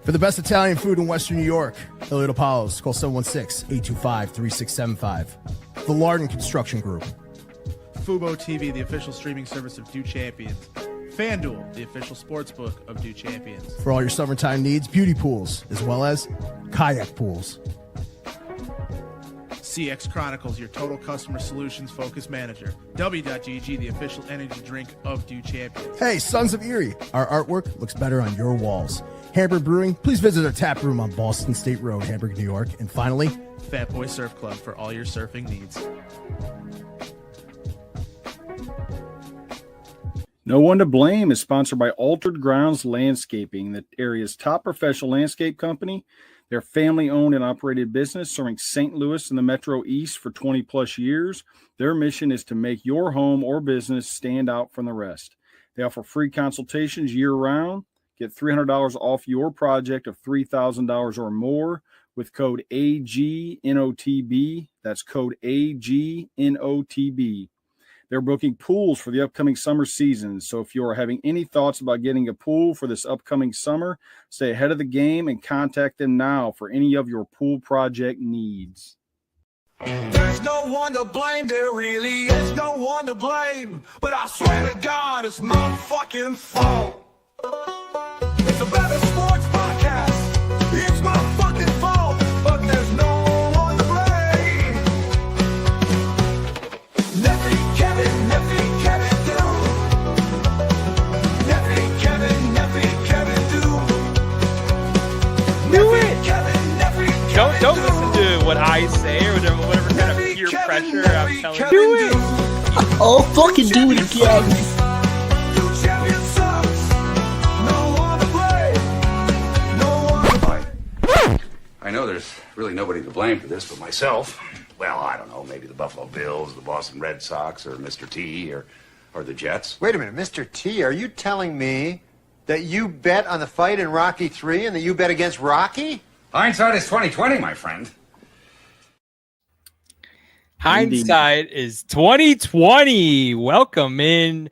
For the best Italian food in Western New York, Elliot Apollos, call 716-825-3675. The Lardon Construction Group. Fubo TV, the official streaming service of Do Champions. FanDuel, the official sportsbook of Do Champions. For all your summertime needs, beauty pools, as well as kayak pools. CX Chronicles, your total customer solutions focused manager. W.GG, the official energy drink of Do Champions. Hey, Sons of Erie, our artwork looks better on your walls. Hamburg Brewing, please visit our tap room on Boston State Road, Hamburg, New York. And finally, Fat Boy Surf Club for all your surfing needs. No One to Blame is sponsored by Altered Grounds Landscaping, the area's top professional landscape company. They're a family-owned and operated business serving St. Louis and the Metro East for 20-plus years. Their mission is to make your home or business stand out from the rest. They offer free consultations year-round. Get $300 off your project of $3,000 or more with code AGNOTB. That's code AGNOTB. They're booking pools for the upcoming summer season. So if you're having any thoughts about getting a pool for this upcoming summer, stay ahead of the game and contact them now for any of your pool project needs. There's no one to blame, there really is no one to blame. But I swear to God, it's my fucking fault. It's a better sports podcast. It's my fucking fault, but there's no one to blame. Neffy Kevin do. Neffy Kevin do. Do it. Neffy Kevin Don't listen to what I say or whatever kind of peer pressure I'm telling you. Do it. Oh, fucking do it again. I know there's really nobody to blame for this but myself. Well, I don't know, maybe the Buffalo Bills, the Boston Red Sox, or Mr. T, or the Jets. Wait a minute, Mr. T, are you telling me that you bet on the fight in Rocky 3 and that you bet against Rocky? Hindsight is 20/20, my friend. Hindsight is 2020. Welcome in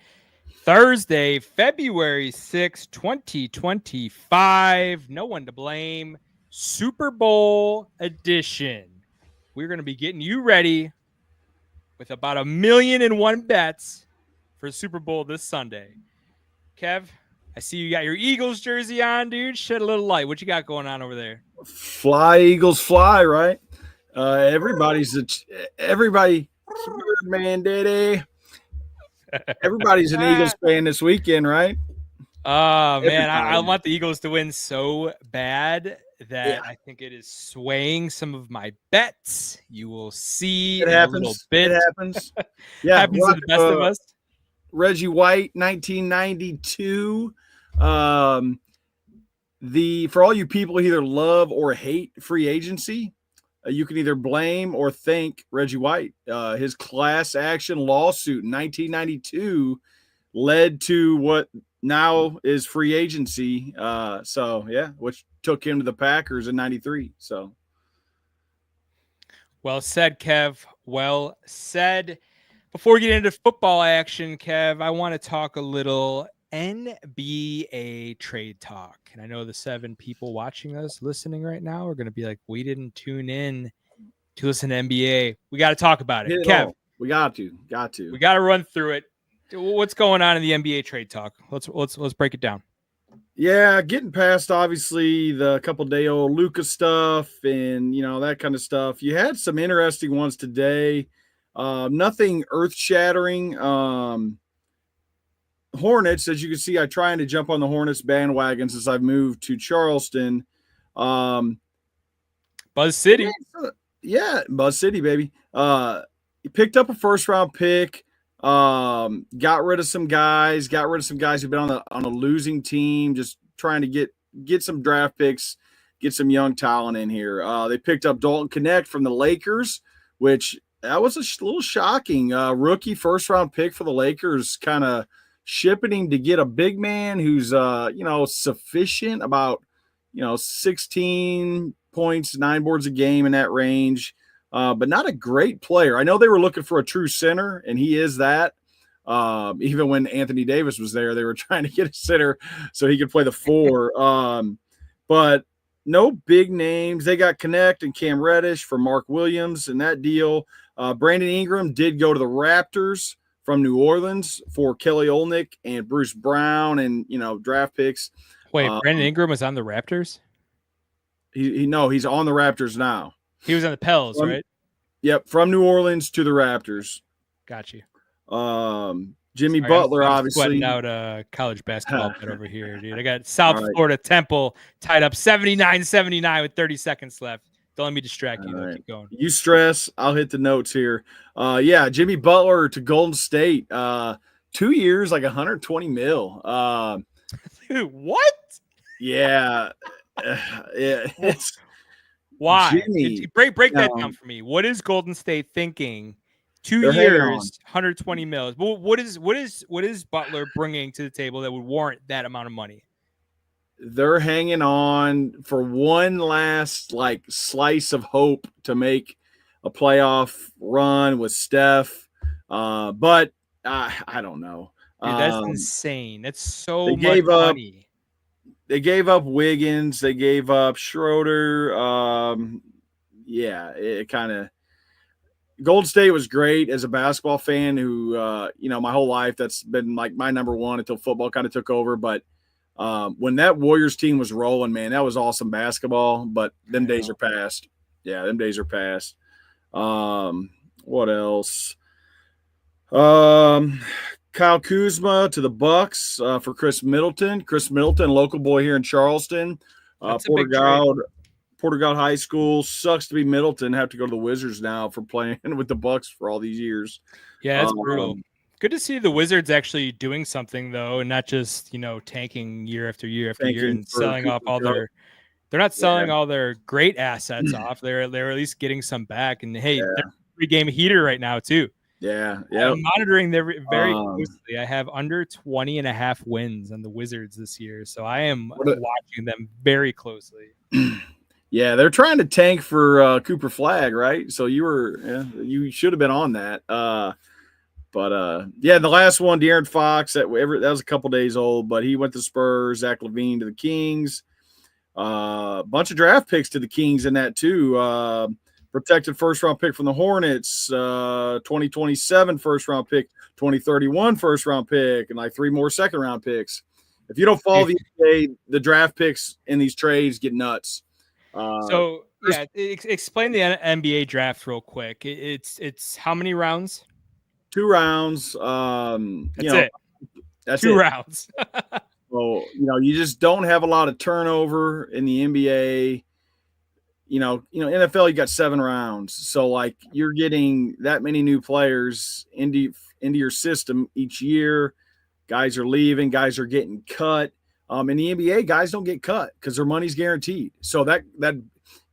Thursday, February 6, 2025. No one to blame. Super Bowl edition. We're going to be getting you ready with about 1,000,001 bets for Super Bowl this Sunday. Kev, I see you got your Eagles jersey on, dude. Shed a little light. What you got going on over there? Fly, Eagles, fly, right? Everybody, man, daddy. Everybody's an Eagles fan this weekend, right? Oh, man, I want the Eagles to win so bad that I think it is swaying some of my bets. You will see it happens. A little bit. It happens. Yeah, happens to the best of us. Reggie White, 1992. For all you people who either love or hate free agency, you can either blame or thank Reggie White. His class action lawsuit in 1992 led to what now is free agency. Which took him to the Packers in 93. So. Well said, Kev. Well said. Before we get into football action, Kev, I want to talk a little NBA trade talk. And I know the 7 people watching us, listening right now are going to be like, we didn't tune in to listen to NBA. We got to talk about it. Kev, we got to. We got to run through it. What's going on in the NBA trade talk? Let's break it down. Yeah, getting past obviously the couple-day-old Luka stuff and that kind of stuff. You had some interesting ones today. Nothing earth-shattering. Hornets, as you can see, I'm trying to jump on the Hornets bandwagon since I've moved to Charleston. Buzz City. Yeah, Buzz City, baby. He picked up a first-round pick. Got rid of some guys who've been on a losing team, just trying to get some draft picks, get some young talent in here. They picked up Dalton Knecht from the Lakers, which that was a little shocking. Rookie first round pick for the Lakers, kind of shipping him to get a big man who's sufficient, about 16 points, 9 boards a game in that range. But not a great player. I know they were looking for a true center, and he is that. Even when Anthony Davis was there, they were trying to get a center so he could play the 4. but no big names. They got Connect and Cam Reddish for Mark Williams in that deal. Brandon Ingram did go to the Raptors from New Orleans for Kelly Olynyk and Bruce Brown and, draft picks. Wait, Brandon Ingram was on the Raptors? He's on the Raptors now. He was on the Pels, right? Yep, from New Orleans to the Raptors. Got you. Jimmy Butler, I'm obviously. sweating out a college basketball bet over here, dude. I got South Florida Temple tied up 79-79 with 30 seconds left. Don't let me distract you. Though. Keep going. You stress. I'll hit the notes here. Jimmy Butler to Golden State. 2 years, like 120 mil. Dude, what? Yeah. It's why? Jimmy, break that down for me. What is Golden State thinking? 2 years, 120 mils. What is Butler bringing to the table that would warrant that amount of money? They're hanging on for one last slice of hope to make a playoff run with Steph. But I don't know. Dude, that's insane. That's so much money. They gave up Wiggins. They gave up Schroeder. It kind of Golden State was great as a basketball fan who, my whole life that's been like my number one until football kind of took over. But when that Warriors team was rolling, man, that was awesome basketball. But them days are past. Yeah, them days are past. What else? Kyle Kuzma to the Bucks for Chris Middleton. Chris Middleton, local boy here in Charleston. Porter-Gaud High School. Sucks to be Middleton. Have to go to the Wizards now for playing with the Bucks for all these years. Yeah, that's brutal. Good to see the Wizards actually doing something though, and not just tanking year after year after year and selling off all their. They're not selling all their great assets off. They're at least getting some back. And hey, they're a 3-game heater right now too. Yeah. I'm monitoring them very closely. I have under 20.5 wins on the Wizards this year, so I am watching them very closely. Yeah, they're trying to tank for Cooper Flagg, right? So you should have been on that. The last one, De'Aaron Fox, that was a couple days old, but he went to Spurs. Zach LaVine to the Kings. Bunch of draft picks to the Kings in that too. Protected first-round pick from the Hornets, 2027 first-round pick, 2031 first-round pick, and 3 more second-round picks. If you don't follow the NBA, the draft picks in these trades get nuts. Explain the NBA draft real quick. It's how many rounds? 2 rounds. That's 2 it. rounds. So, you just don't have a lot of turnover in the NBA. NFL, you got 7 rounds. So you're getting that many new players into your system each year. Guys are leaving, guys are getting cut. In the NBA, guys don't get cut because their money's guaranteed. So that if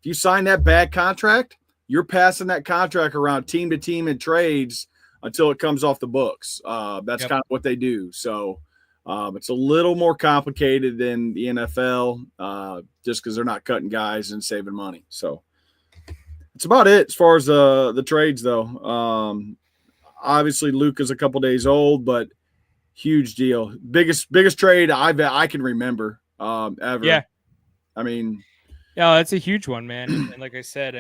you sign that bad contract, you're passing that contract around team to team in trades until it comes off the books. That's kind of what they do. So it's a little more complicated than the NFL just because they're not cutting guys and saving money. So that's about it as far as the trades, though. Obviously, Luka's a couple days old, but huge deal. Biggest trade I can remember ever. Yeah. I mean, yeah, that's a huge one, man. And like I said,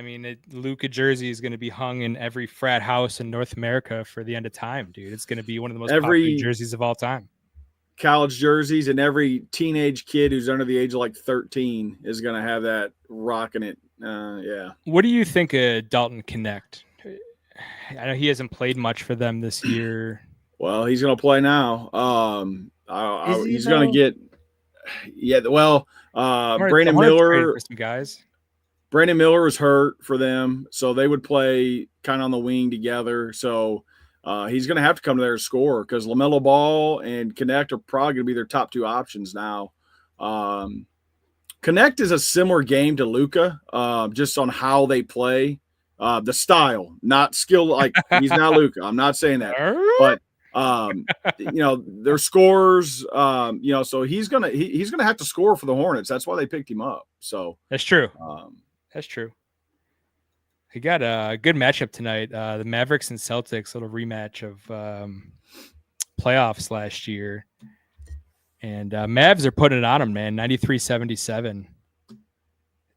Luka jersey is going to be hung in every frat house in North America for the end of time, dude. It's going to be one of the most popular jerseys of all time. College jerseys, and every teenage kid who's under the age of 13 is going to have that rocking it. Yeah. What do you think of Dalton Connect? I know he hasn't played much for them this year. Well, he's going to play now. He's going to get Brandon Miller. Some guys. Brandon Miller was hurt for them, so they would play kind of on the wing together. So he's going to have to come to there and score because LaMelo Ball and Connect are probably going to be their top 2 options now. Connect is a similar game to Luka, just on how they play, the style, not skill. He's not Luka. I'm not saying that, but they're scorers. So he's gonna have to score for the Hornets. That's why they picked him up. So that's true. That's true. He got a good matchup tonight. The Mavericks and Celtics, little rematch of playoffs last year. And Mavs are putting it on them, man. 93-77.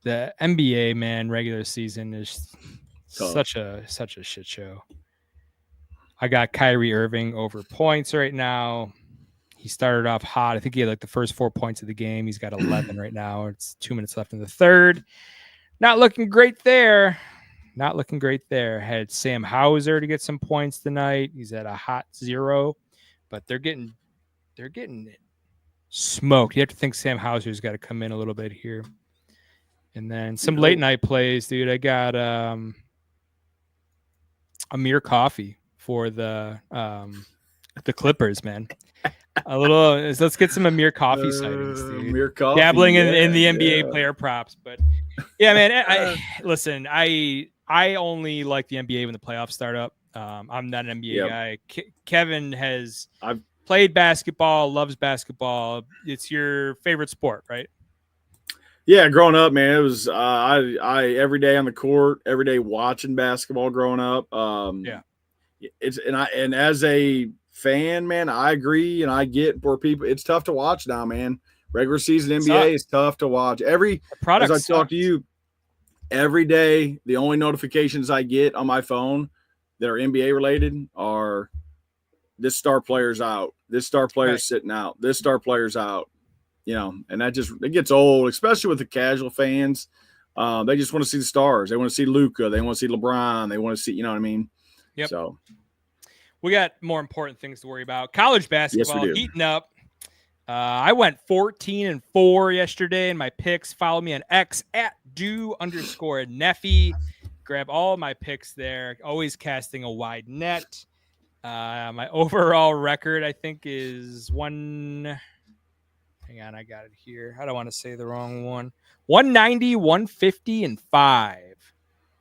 the NBA, man, regular season is Tough. such a shit show. I got Kyrie Irving over points right now. He started off hot. I think he had like the first 4 points of the game. He's got 11 right now. It's 2 minutes left in the third. Not looking great there. Not looking great there. Had Sam Hauser to get some points tonight. He's at a hot 0, but they're getting smoked. You have to think Sam Hauser's got to come in a little bit here. And then some late night plays, dude. I got Amir Coffee for the Clippers, man. Let's get some Amir Coffee sightings, dude. Amir Coffee, dabbling in the NBA player props, but yeah, man. Listen, I only like the NBA when the playoffs start up. I'm not an NBA guy. Kevin has played basketball, loves basketball. It's your favorite sport, right? Yeah, growing up, man, it was I every day on the court, every day watching basketball growing up. And as a fan, man, I agree, and I get where people. It's tough to watch now, man. Regular season NBA is tough to watch. As I talk to you, every day, the only notifications I get on my phone that are NBA related are this star player's out, this star player's sitting out, this star player's out. And it gets old, especially with the casual fans. They just want to see the stars. They want to see Luka. They want to see LeBron. They want to see, you know what I mean? Yep. So we got more important things to worry about. College basketball heating up. I went 14-4 yesterday in my picks. Follow me on X at @do_Neffy. Grab all my picks there. Always casting a wide net. My overall record, I think, is hang on, I got it here. I don't want to say the wrong one. 190, 150, and 5.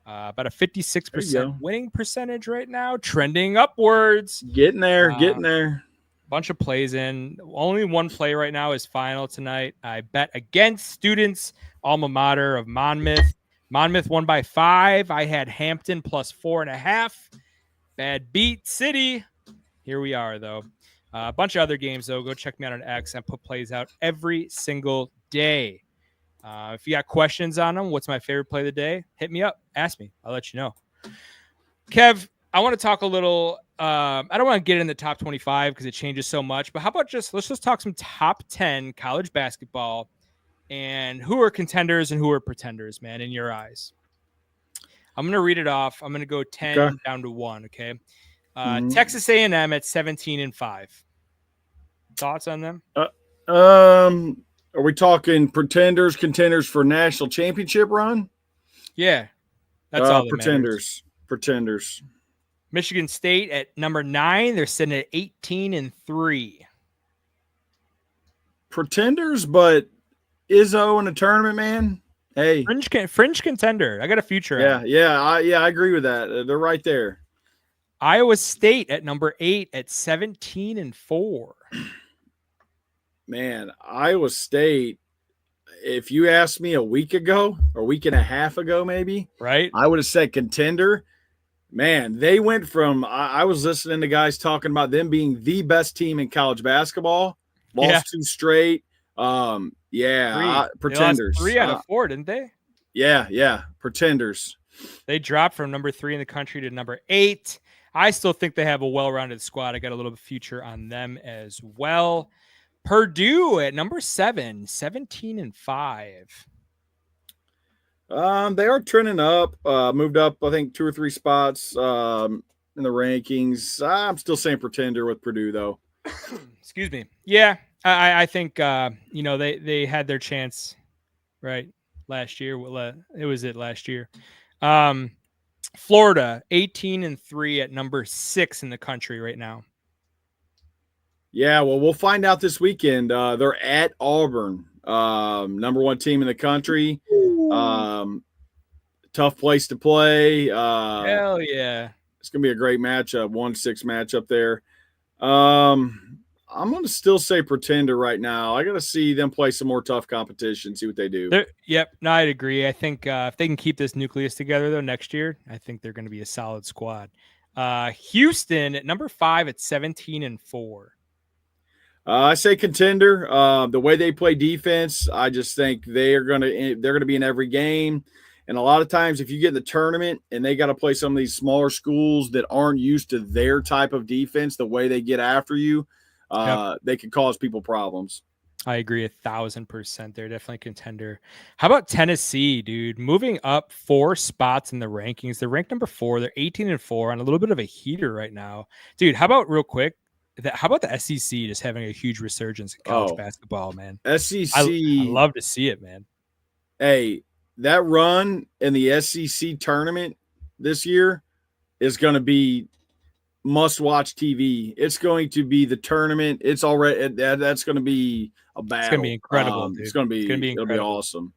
About a 56% winning percentage right now, trending upwards. Getting there. Bunch of plays in. Only one play right now is final tonight. I bet against students, alma mater of Monmouth. Monmouth won by 5. I had Hampton plus 4.5. Bad beat City. Here we are, though. A bunch of other games, though. Go check me out on X. I put plays out every single day. If you got questions on them, what's my favorite play of the day? Hit me up. Ask me. I'll let you know. Kev, I want to talk a little. I don't want to get in the top 25 because it changes so much. But how about let's just talk some top 10 college basketball and who are contenders and who are pretenders, man, in your eyes. I'm going to read it off. I'm going to go 10 down to 1, okay? Texas A&M at 17-5. Thoughts on them? Are we talking pretenders, contenders for national championship run? Yeah, that's all. Pretenders. Michigan State at number 9. They're sitting at 18-3. Pretenders, but Izzo in a tournament, man. Hey, fringe contender. I got a future. I agree with that. They're right there. Iowa State at number 8 at 17-4. Man, Iowa State, if you asked me a week ago or a week and a half ago, maybe, right, I would have said contender. Man, they went from I was listening to guys talking about them being the best team in college basketball, lost 2 straight. Pretenders. 3 out of 4, didn't they? Yeah, pretenders. They dropped from number 3 in the country to number 8. I still think they have a well-rounded squad. I got a little future on them as well. Purdue at number 7, 17-5. They are trending up. Moved up, I think, 2 or 3 spots in the rankings. I'm still saying pretender with Purdue, though. Excuse me. Yeah, I think they had their chance, right? Last year, last year. Florida 18-3 at number 6 in the country right now. Yeah, well, we'll find out this weekend. They're at Auburn, number 1 team in the country. Tough place to play. Hell yeah. It's going to be a great matchup, 1-6 matchup there. I'm going to still say pretender right now. I got to see them play some more tough competition, see what they do. I'd agree. I think if they can keep this nucleus together, though, next year, I think they're going to be a solid squad. Houston at number 5 at 17-4. I say contender. The way they play defense, I just think they're gonna be in every game. And a lot of times, if you get in the tournament and they got to play some of these smaller schools that aren't used to their type of defense, the way they get after you, they can cause people problems. I agree 1,000%. They're definitely a contender. How about Tennessee, dude? Moving up 4 spots in the rankings. They're ranked number 4. They're 18-4 on a little bit of a heater right now. Dude, how about real quick? How about the SEC just having a huge resurgence in college basketball, man? SEC. I love to see it, man. Hey, that run in the SEC tournament this year is going to be must-watch TV. It's going to be the tournament. It's already that's going to be a battle. It's going to be incredible. Dude. It's going to be incredible. It'll be awesome.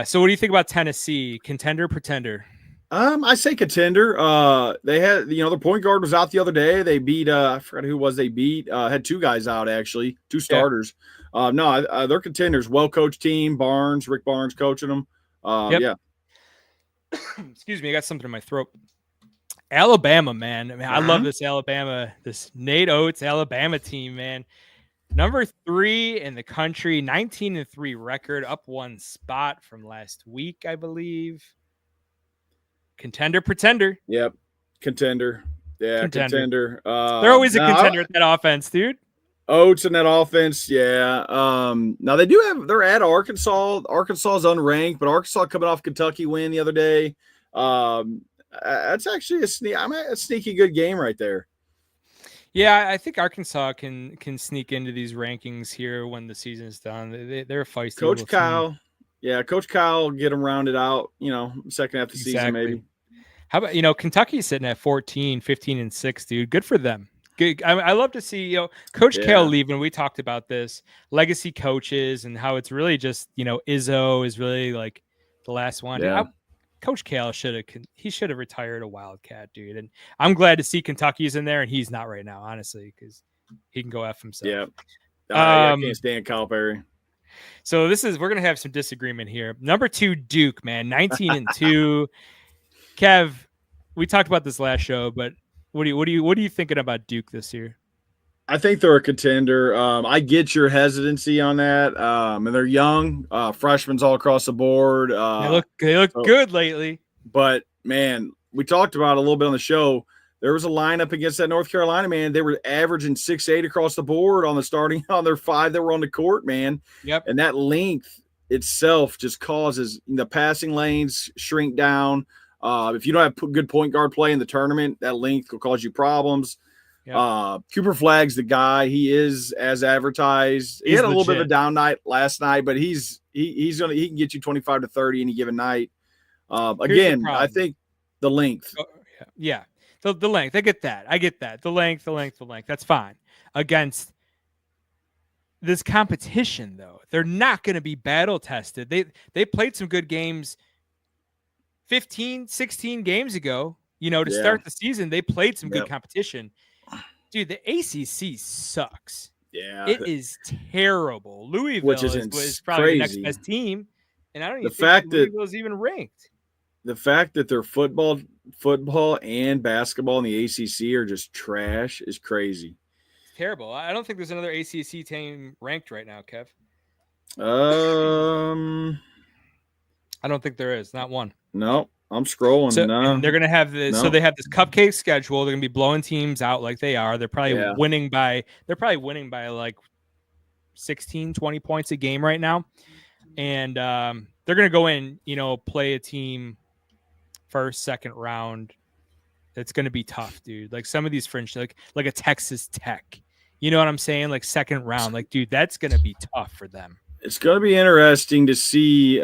So, what do you think about Tennessee? Contender, pretender? I say contender. They had their point guard was out the other day. They beat I forgot who was they beat. Had 2 guys out actually, 2 starters. No, they're contenders. Well coached team. Rick Barnes coaching them. Yeah. Excuse me, I got something in my throat. Alabama, man. I mean, I love this Nate Oates Alabama team, man. Number 3 in the country, 19-3 record, up 1 spot from last week, I believe. Contender, pretender. Yep, contender. Yeah, contender. They're always a contender at that offense, dude. Oates in that offense, yeah. Now they're at Arkansas. Arkansas is unranked, but Arkansas coming off Kentucky win the other day. That's actually a sneaky good game right there. Yeah, I think Arkansas can sneak into these rankings here when the season's done. They're a feisty. Coach Kyle. Team. Yeah, Coach Kyle will get them rounded out, second half of the season maybe. How about, Kentucky's sitting at 14, 15-6, dude. Good for them. Good. I love to see, Coach Kale leaving. We talked about this. Legacy coaches and how it's really just, Izzo is really like the last one. Yeah. Coach Kale should have retired a Wildcat, dude. And I'm glad to see Kentucky's in there, and he's not right now, honestly, because he can go F himself. Yeah. I can't stand Calipari. So we're gonna have some disagreement here. Number 2, Duke, man, 19-2. Kev, we talked about this last show, but what are you thinking about Duke this year? I think they're a contender. I get your hesitancy on that. And they're young, freshmen all across the board. They look good lately. But man, we talked about it a little bit on the show. There was a lineup against that North Carolina, man. They were averaging 6'8" across the board on their 5 that were on the court, man. Yep. And that length itself just causes the passing lanes shrink down. If you don't have good point guard play in the tournament, that length will cause you problems. Yep. Cooper Flagg's the guy. He is as advertised. He had a little bit of a down night last night, but he can get you 25 to 30 any given night. Again, I think the length. Oh, yeah. The length. I get that. The length. That's fine. Against this competition, though, they're not going to be battle tested. They played some good games 15, 16 games ago. To start the season, they played some good competition. Dude, the ACC sucks. Yeah. It is terrible. Louisville was probably the next best team, and I don't even think Louisville's even ranked. The fact that their football and basketball in the ACC are just trash is crazy. It's terrible. I don't think there's another ACC team ranked right now, Kev. I don't think there is. Not one. No, I'm scrolling. So no. They're going to have this. No. So they have this cupcake schedule. They're going to be blowing teams out like they are. They're probably winning by like 16, 20 points a game right now. And they're going to go in, play a team first, second round. It's going to be tough, dude. Like some of these fringe, like a Texas Tech. You know what I'm saying? Like second round. Like, dude, that's going to be tough for them. It's going to be interesting to see,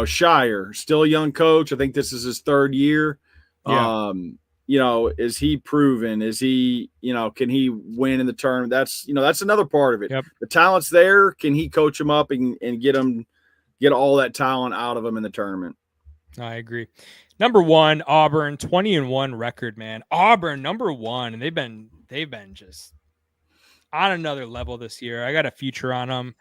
Shire, still a young coach. I think this is his 3rd year. Yeah. Is he proven? Is he, can he win in the tournament? That's another part of it. Yep. The talent's there. Can he coach them up and get all that talent out of them in the tournament? I agree. Number 1, Auburn, 20-1 record, man. Auburn, number 1, and they've been just on another level this year. I got a future on them.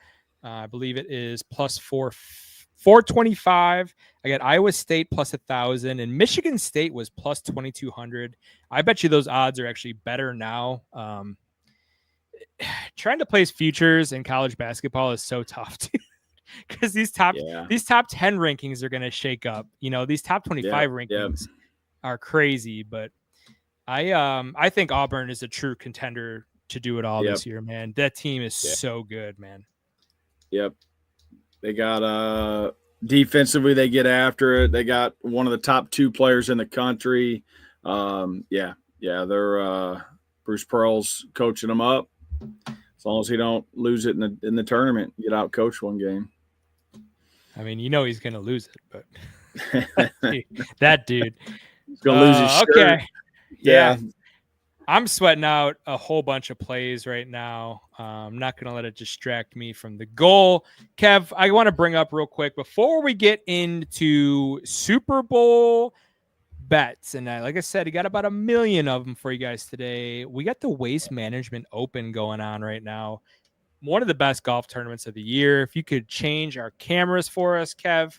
I believe it is plus 425. I got Iowa State plus 1,000, and Michigan State was plus 2,200. I bet you those odds are actually better now. trying to place futures in college basketball is so tough, dude. Because these top 10 rankings are going to shake up. You know, these top 25 rankings are crazy, but I think Auburn is a true contender to do it all this year, man. That team is so good, man. Yep. They got defensively, they get after it. They got one of the top 2 players in the country. They're Bruce Pearl's coaching them up. As long as he don't lose it in the tournament, get out coach one game. I mean, you know he's gonna lose it, but that dude, he's gonna lose his shirt. Okay, yeah. I'm sweating out a whole bunch of plays right now. I'm not going to let it distract me from the goal. Kev, I want to bring up real quick before we get into Super Bowl bets. And like I said, you got about 1 million of them for you guys today. We got the Waste Management Open going on right now. One of the best golf tournaments of the year. If you could change our cameras for us, Kev.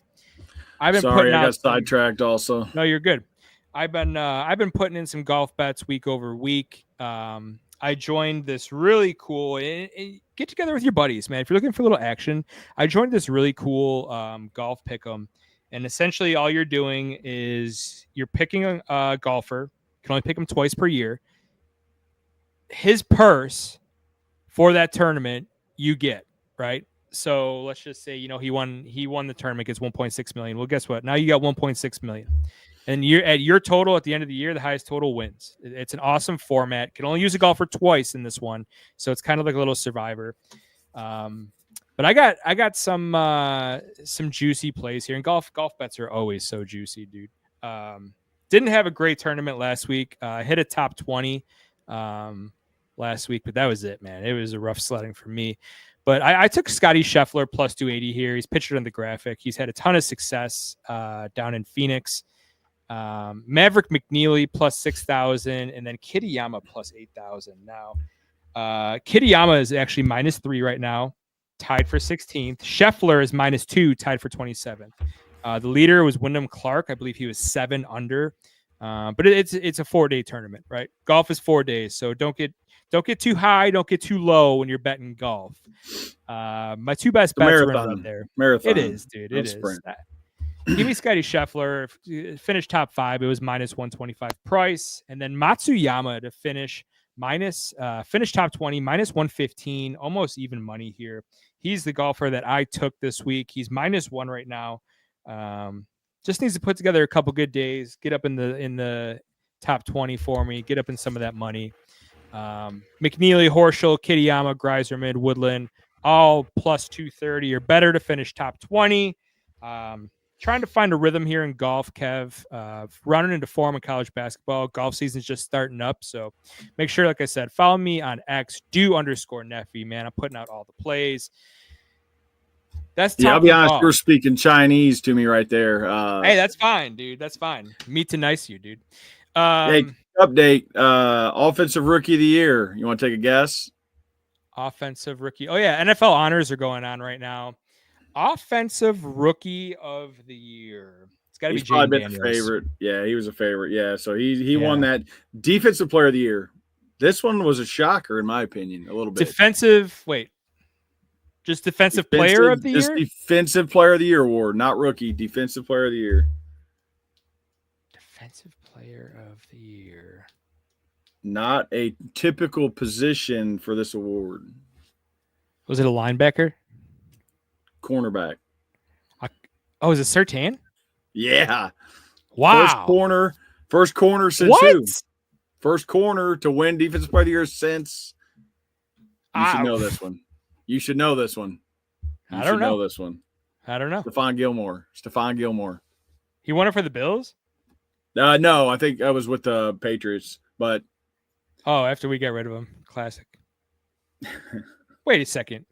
I got sidetracked also. No, you're good. I've been putting in some golf bets week over week. I joined this really cool get together with your buddies, man. If you're looking for a little action, I joined this really cool golf pick'em, and essentially all you're doing is you're picking a golfer. You can only pick him twice per year. His purse for that tournament you get, right? So let's just say he won the tournament, gets 1.6 million. Well, guess what? Now you got 1.6 million. And you're at your total at the end of the year, the highest total wins. It's an awesome format. Can only use a golfer twice in this one, so it's kind of like a little survivor. But I got some juicy plays here, and golf bets are always so juicy, dude. Didn't have a great tournament last week. Hit a top 20 last week, but that was it, man. It was a rough sledding for me. But I took Scotty Scheffler plus 280 here. He's pictured on the graphic. He's had a ton of success down in Phoenix. Maverick McNeely plus 6,000, and then Kitayama plus 8,000. Now, Kitayama is actually -3 right now, tied for 16th. Scheffler is -2, tied for 27th. The leader was Wyndham Clark. I believe he was 7 under. But it's a 4-day tournament, right? Golf is 4 days, so don't get too high, don't get too low when you're betting golf. My 2 best bets are right there. Marathon. It is, dude. It is. Give me Scotty Scheffler. Finished top 5. It was -125 price. And then Matsuyama to finish top 20, -115, almost even money here. He's the golfer that I took this week. He's -1 right now. Just needs to put together a couple good days, get up in the top 20 for me, get up in some of that money. McNeely, Horschel, Kitayama, Greiserman, Woodland, all plus 230 or better to finish top 20. Trying to find a rhythm here in golf, Kev. Running into form in college basketball. Golf season's just starting up, so make sure, like I said, follow me on X, _Neffy, man. I'm putting out all the plays. I'll be honest, you're speaking Chinese to me right there. Hey, that's fine, dude. That's fine. Me to nice you, dude. Hey, update. Offensive Rookie of the Year. You want to take a guess? Offensive Rookie. Oh, yeah. NFL honors are going on right now. Offensive Rookie of the Year. It's got to be Jaden Daniels. The favorite. Yeah, he was a favorite. Yeah, so he won that Defensive Player of the Year. This one was a shocker, in my opinion, a little bit. Defensive Player of the Year? Just Defensive Player of the Year award, not rookie. Defensive Player of the Year. Defensive Player of the Year. Not a typical position for this award. Was it a linebacker? Cornerback. Is it Surtain? Yeah. Wow. First corner since who? First corner to win Defensive Player of the Year since. You should know this one. You should know this one. I don't know this one. I don't know. Stephon Gilmore. He won it for the Bills? No, I think I was with the Patriots, but. After we got rid of him. Classic. Wait a second.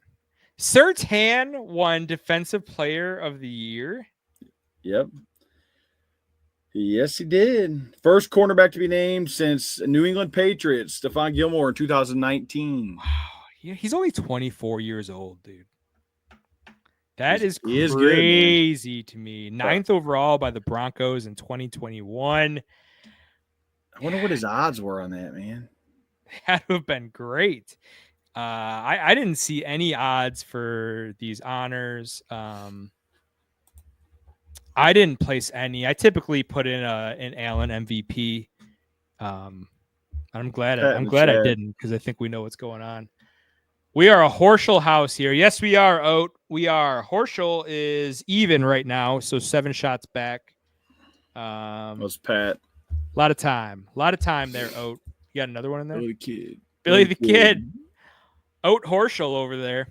Surtain won Defensive Player of the Year? Yep. Yes, he did. First cornerback to be named since New England Patriots, Stephon Gilmore in 2019. Wow. Yeah, he's only 24 years old, dude. That is crazy to me. 9th overall by the Broncos in 2021. I wonder what his odds were on that, man. Had to have been great. I didn't see any odds for these honors. I didn't place any. I typically put in an Allen MVP. I'm glad I didn't, because I think we know what's going on. We are a Horschel house here. Yes, we are, Oat. We are. Horschel is even right now, so 7 shots back. Was Pat. A lot of time there, Oat. You got another one in there? Billy the Kid. Oat Horschel over there.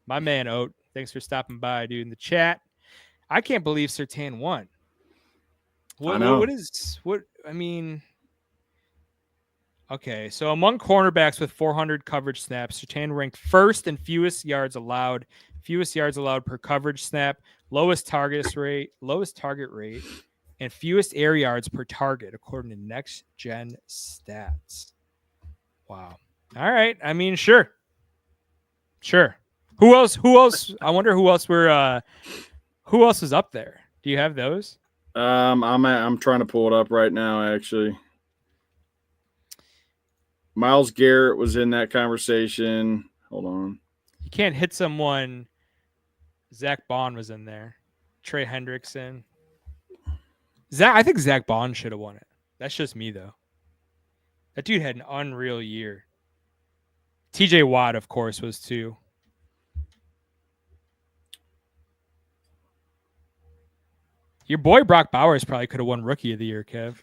My man, Oat. Thanks for stopping by, dude, in the chat. I can't believe Surtain won. Okay, so among cornerbacks with 400 coverage snaps, Surtain ranked first in fewest yards allowed per coverage snap, lowest target rate, and fewest air yards per target, according to Next Gen Stats. Wow. All right. I mean, sure. Who else? I wonder who else was up there. Do you have those? I'm trying to pull it up right now, actually. Myles Garrett was in that conversation. Hold on. You can't hit someone. Zach Bond was in there. Trey Hendrickson. I think Zach Bond should have won it. That's just me, though. That dude had an unreal year. TJ Watt, of course, was too. Your boy Brock Bowers probably could have won Rookie of the Year, Kev.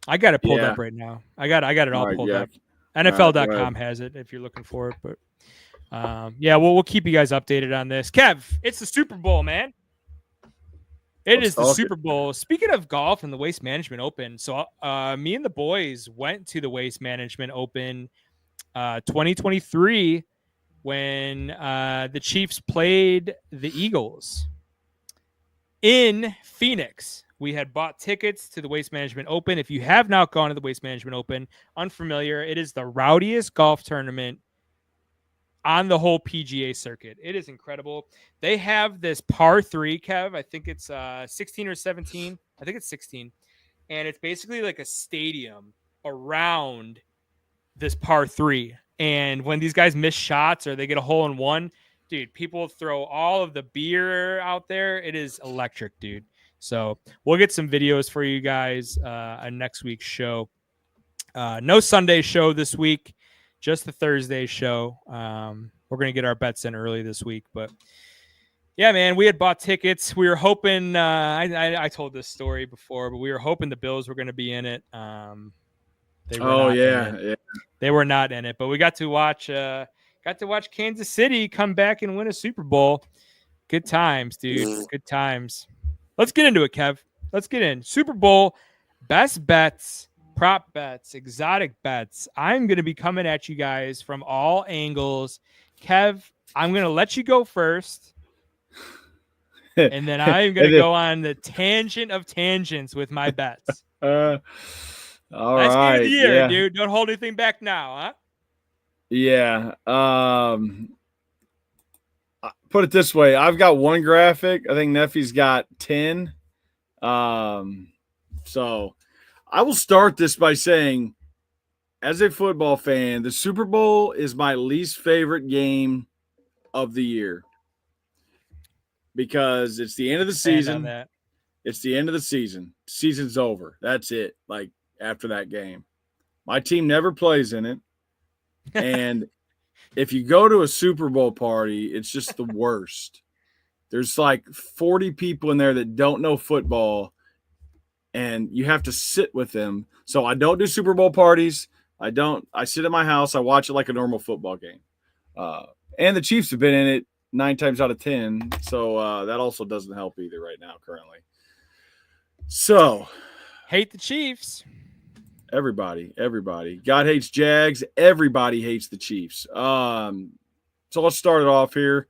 I got it pulled up right now. I got it all pulled up. NFL.com has it if you're looking for it. But we'll keep you guys updated on this. Kev, it's the Super Bowl, man. It is the Super Bowl. Speaking of golf and the Waste Management Open, so me and the boys went to the Waste Management Open 2023 when the Chiefs played the Eagles in Phoenix. We had bought tickets to the Waste Management Open. If you have not gone to the Waste Management Open, unfamiliar, it is the rowdiest golf tournament on the whole PGA circuit. It is incredible. They have this par 3, Kev. I think it's 16 or 17. I think it's 16. And it's basically like a stadium around this par 3. And when these guys miss shots or they get a hole in one, dude, people throw all of the beer out there. It is electric, dude. So we'll get some videos for you guys on next week's show. No Sunday show this week, just the Thursday show. We're going to get our bets in early this week. But, yeah, man, we had bought tickets. We were hoping I told this story before, but we were hoping the Bills were going to be in it. They were not in it. But we got to watch Kansas City come back and win a Super Bowl. Good times, dude. Good times. Let's get into it, Kev. Let's get in. Super Bowl, best bets, prop bets, exotic bets. I'm going to be coming at you guys from all angles. Kev, I'm going to let you go first. And then I'm going to go on the tangent of tangents with my bets. All Let's right. get the year, dude. Don't hold anything back now, huh? Yeah. Put it this way. I've got one graphic. I think Neffy's got 10. So I will start this by saying, as a football fan, the Super Bowl is my least favorite game of the year because it's the end of the season. It's the end of the season. Season's over. That's it. Like after that game, my team never plays in it. And if you go to a Super Bowl party, it's just the worst. There's like 40 people in there that don't know football, and you have to sit with them. So I don't do Super Bowl parties. I sit at my house. I watch it like a normal football game. And the Chiefs have been in it 9 times out of 10. So that also doesn't help either right now currently. So hate the Chiefs. Everybody. God hates Jags. Everybody hates the Chiefs. So let's start it off here.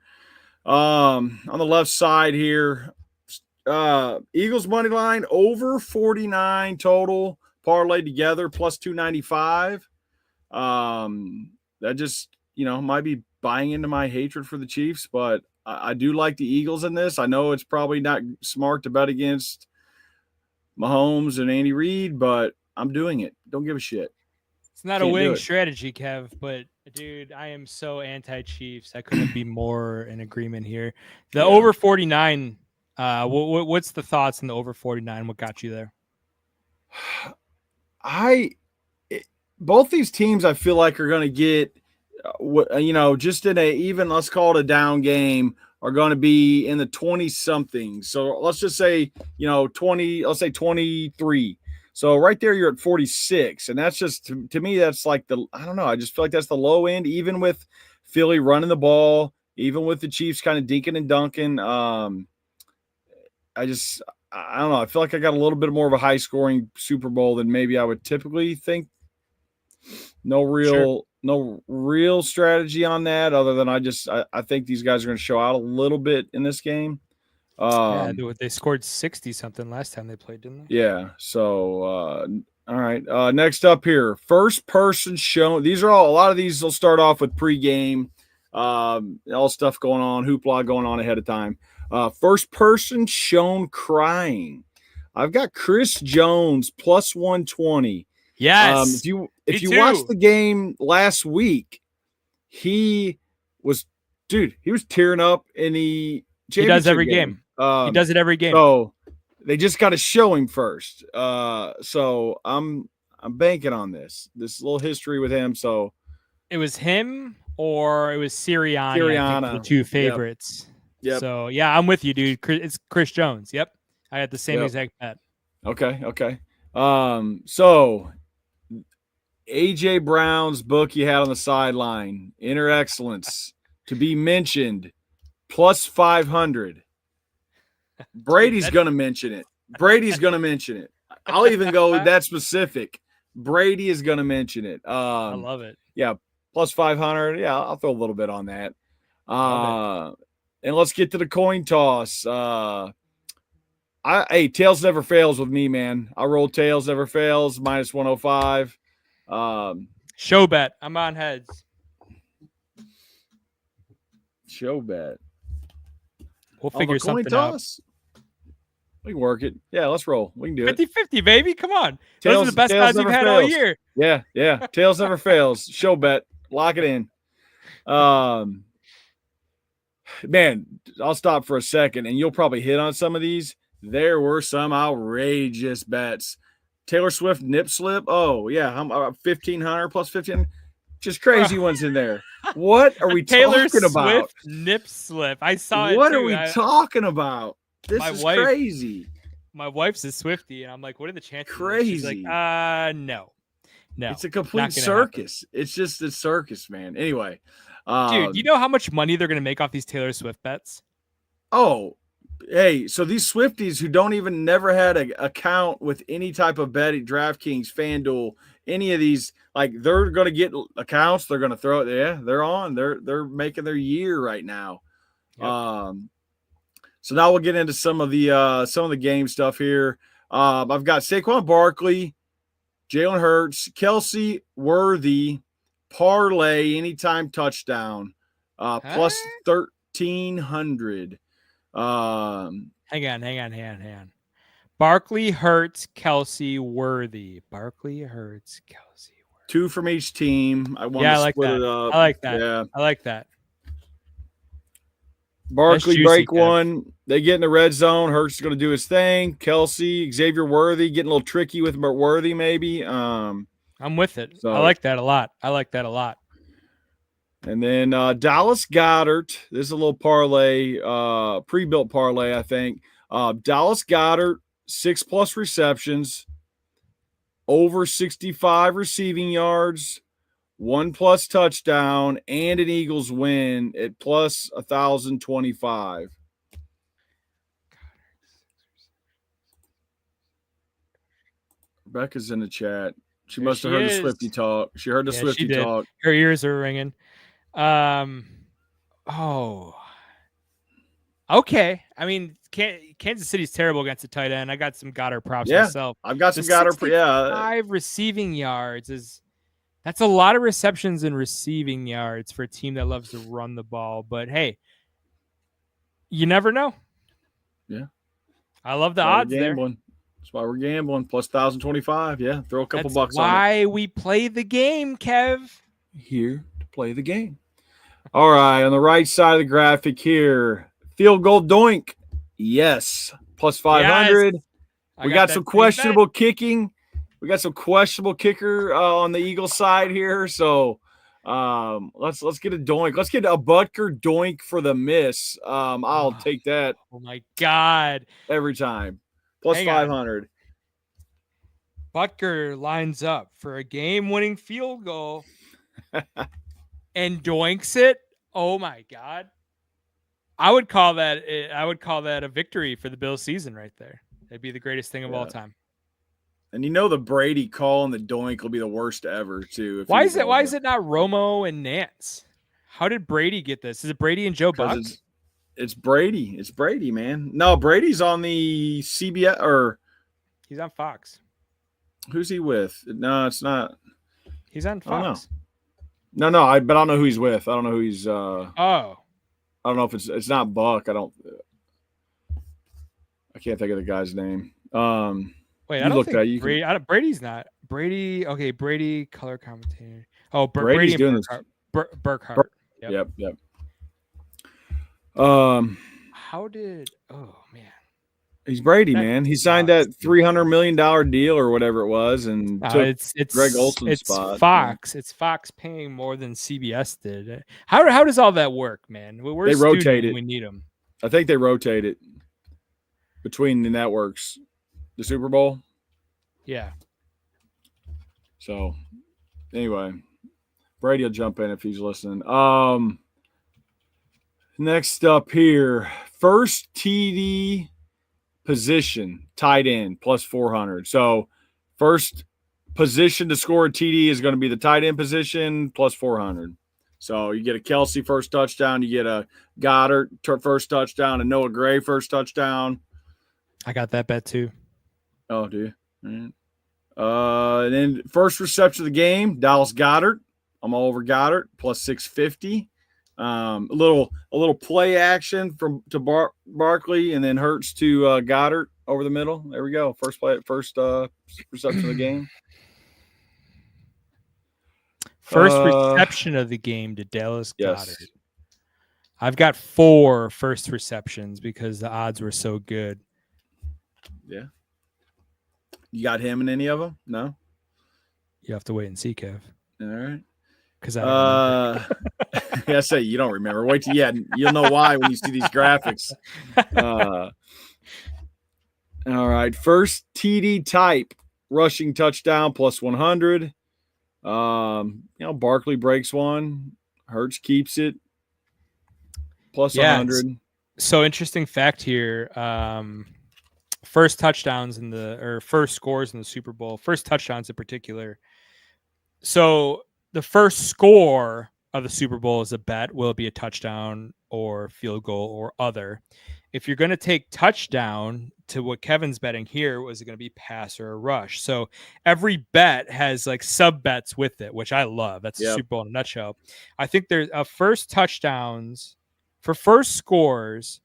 On the left side here, Eagles money line over 49 total, parlayed together plus 295. That just, might be buying into my hatred for the Chiefs, but I do like the Eagles in this. I know it's probably not smart to bet against Mahomes and Andy Reid, but I'm doing it. Don't give a shit. It's not a Can't do winning it. strategy, Kev, but dude, I am so anti-Chiefs. I couldn't be more in agreement here. The Yeah. over 49. What's the thoughts on the over 49? What got you there? Both these teams I feel like are going to get, just in a even, let's call it a down game, are going to be in the 20 something. So let's just say, 20, let's say 23. So right there, you're at 46. And that's just, to me, that's like I don't know. I just feel like that's the low end, even with Philly running the ball, even with the Chiefs kind of dinking and dunking. I don't know. I feel like I got a little bit more of a high scoring Super Bowl than maybe I would typically think. No real strategy on that other than I think these guys are going to show out a little bit in this game. They scored 60 something last time they played, didn't they? Yeah. So, all right. Next up here, first person shown. A lot of these will start off with pregame, all stuff going on, hoopla going on ahead of time. First person shown crying. I've got Chris Jones plus 120. Yes. If you watched the game last week, he was tearing up in the championship. He does every game. He does it every game. So they just got to show him first. So I'm banking on this little history with him. So it was him or it was Sirianni. I think, the two favorites. Yep. So yeah, I'm with you, dude. It's Chris Jones. Yep. I had the same exact bet. Okay. So AJ Brown's book you had on the sideline, Inner Excellence, to be mentioned, plus 500. Brady's going to mention it. I'll even go that specific. Brady is going to mention it. I love it. Yeah, plus 500. Yeah, I'll throw a little bit on that. And let's get to the coin toss. Tails never fails with me, man. I roll tails never fails, minus 105. Show bet. I'm on heads. Show bet. We'll figure something toss? Out. We can work it. Yeah, let's roll. We can do 50-50, baby. Come on. Those are the best odds you've had all year. Yeah. Tails never fails. Show bet. Lock it in. Man, I'll stop for a second, and you'll probably hit on some of these. There were some outrageous bets. Taylor Swift nip slip. Oh, yeah. I'm 1,500 plus 15. Just crazy ones in there. What are we Taylor talking about? Swift nip slip. I saw it. What too. are we talking about? This is crazy. My wife's a Swiftie, and I'm like, what are the chances? Crazy. She's like, no. It's a complete circus. Happen. It's just a circus, man. Anyway. Dude, you know how much money they're going to make off these Taylor Swift bets? Oh, hey, so these Swifties who don't even never had an account with any type of betting, DraftKings, FanDuel, any of these, like they're going to get accounts. They're going to throw it. Yeah, they're on. They're making their year right now. Yep. So now we'll get into some of the game stuff here. I've got Saquon Barkley, Jalen Hurts, Kelsey, Worthy, parlay anytime touchdown, plus 1,300. Hang on. Barkley, Hurts, Kelsey, Worthy. Barkley, Hurts, Kelsey, Worthy. 2 from each team. I want to split it up. I like that. Yeah. I like that. Barkley break one. They get in the red zone. Hurts is going to do his thing. Kelsey, Xavier Worthy getting a little tricky with Worthy maybe. I'm with it. So, I like that a lot. And then Dallas Goedert. This is a little parlay, pre-built parlay, I think. Dallas Goedert, 6+ receptions, over 65 receiving yards, 1+ touchdown, and an Eagles win at plus 1,025. Rebecca's in the chat. She must have heard the Swiftie talk. She heard the Swiftie talk. Her ears are ringing. Okay. I mean, Kansas City's terrible against the tight end. I got some Goddard props myself. I've got some Goddard. 5 receiving yards that's a lot of receptions and receiving yards for a team that loves to run the ball. But hey, you never know. Yeah, I love the odds there. It's That's why we're gambling. Plus 1,025. Yeah, throw a couple That's bucks on it. why we play the game, Kev. Here to play the game. All right, on the right side of the graphic here, field goal doink. Yes, plus 500. Yes. I We got that some same questionable bet. kicking. We got some questionable kicker on the Eagles side here. So let's get a doink. Let's get a Butker doink for the miss. I'll take that Oh my God. every time. Plus Hang on. 500. Butker lines up for a game-winning field goal and doinks it. Oh my God. I would call that a victory for the Bills season right there. It'd be the greatest thing of all time. And you know the Brady call and the doink will be the worst ever too. Why is it not Romo and Nance? How did Brady get this? Is it Brady and Joe Buck? It's Brady. It's Brady, man. No, Brady's on the CBS or He's on Fox. Who's he with? No, it's not. He's on I don't Fox. No, but I don't know who he's with. I don't know who he's Oh. I don't know if it's not Buck. I can't think of the guy's name. Wait, I don't think Brady's not. Brady, okay, Brady, color commentator. Oh, Brady's Brady and doing Burkhart. Yep. How did? Oh man, he's Brady, man. He signed that $300 million deal or whatever it was, and took it's Greg Olson's spot. Fox. It's Fox paying more than CBS did. How does all that work, man? They rotate it. We need them. I think they rotate it between the networks. The Super Bowl. Yeah. So, anyway, Brady will jump in if he's listening. Next up here, first TD position, tight end, plus 400. So, first position to score a TD is going to be the tight end position, plus 400. So, you get a Kelsey first touchdown, you get a Goddard first touchdown, and Noah Gray first touchdown. I got that bet too. Oh, do you? All right. And then first reception of the game, Dallas Goddard. I'm all over Goddard, plus 650. A little play action to Barkley, and then Hurts to Goddard over the middle. There we go. First reception of the game. First reception of the game to Dallas yes. Goddard. I've got 4 first receptions because the odds were so good. Yeah. You got him in any of them? No? You have to wait and see, Kev. All right. Because I I say you don't remember. Wait till you'll know why when you see these graphics. All right. First TD type, rushing touchdown, plus 100. Barkley breaks one. Hurts keeps it. Plus 100. So interesting fact here. First touchdowns first scores in the Super Bowl, first touchdowns in particular. So the first score of the Super Bowl is a bet. Will it be a touchdown or field goal or other? If you're going to take touchdown to what Kevin's betting here, was it going to be pass or a rush? So every bet has like sub bets with it, which I love. That's the Super Bowl in a nutshell. I think there's first touchdowns for first scores.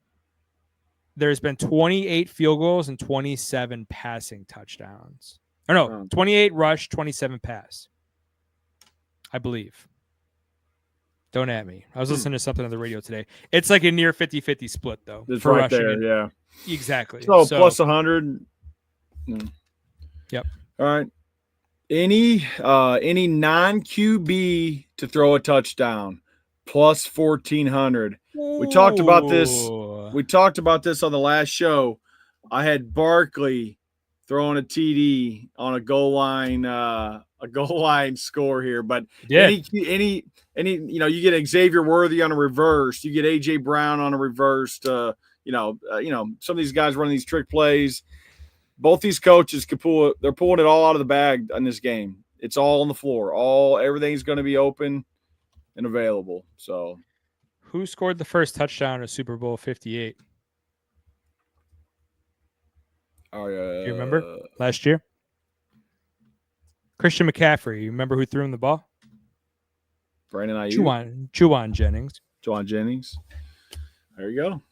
There's been 28 field goals and 27 passing touchdowns. Or no, 28 rush, 27 pass. I believe. Don't at me. I was listening to something on the radio today. It's like a near 50-50 split, though. It's right there, yeah. Exactly. So plus 100. Yep. All right. Any non-QB to throw a touchdown, plus 1,400. We talked about this. We talked about this on the last show. I had Barkley throwing a TD on a goal line score here, but any you get Xavier Worthy on a reverse, you get AJ Brown on a reverse. Some of these guys running these trick plays. Both these coaches can pull it. They're pulling it all out of the bag in this game. It's all on the floor. Everything's going to be open and available. So. Who scored the first touchdown of Super Bowl 58? Oh, yeah. Do you remember last year? Christian McCaffrey. You remember who threw him the ball? Brandon Ayuk. Juwan Jennings. Juwan Jennings. There you go.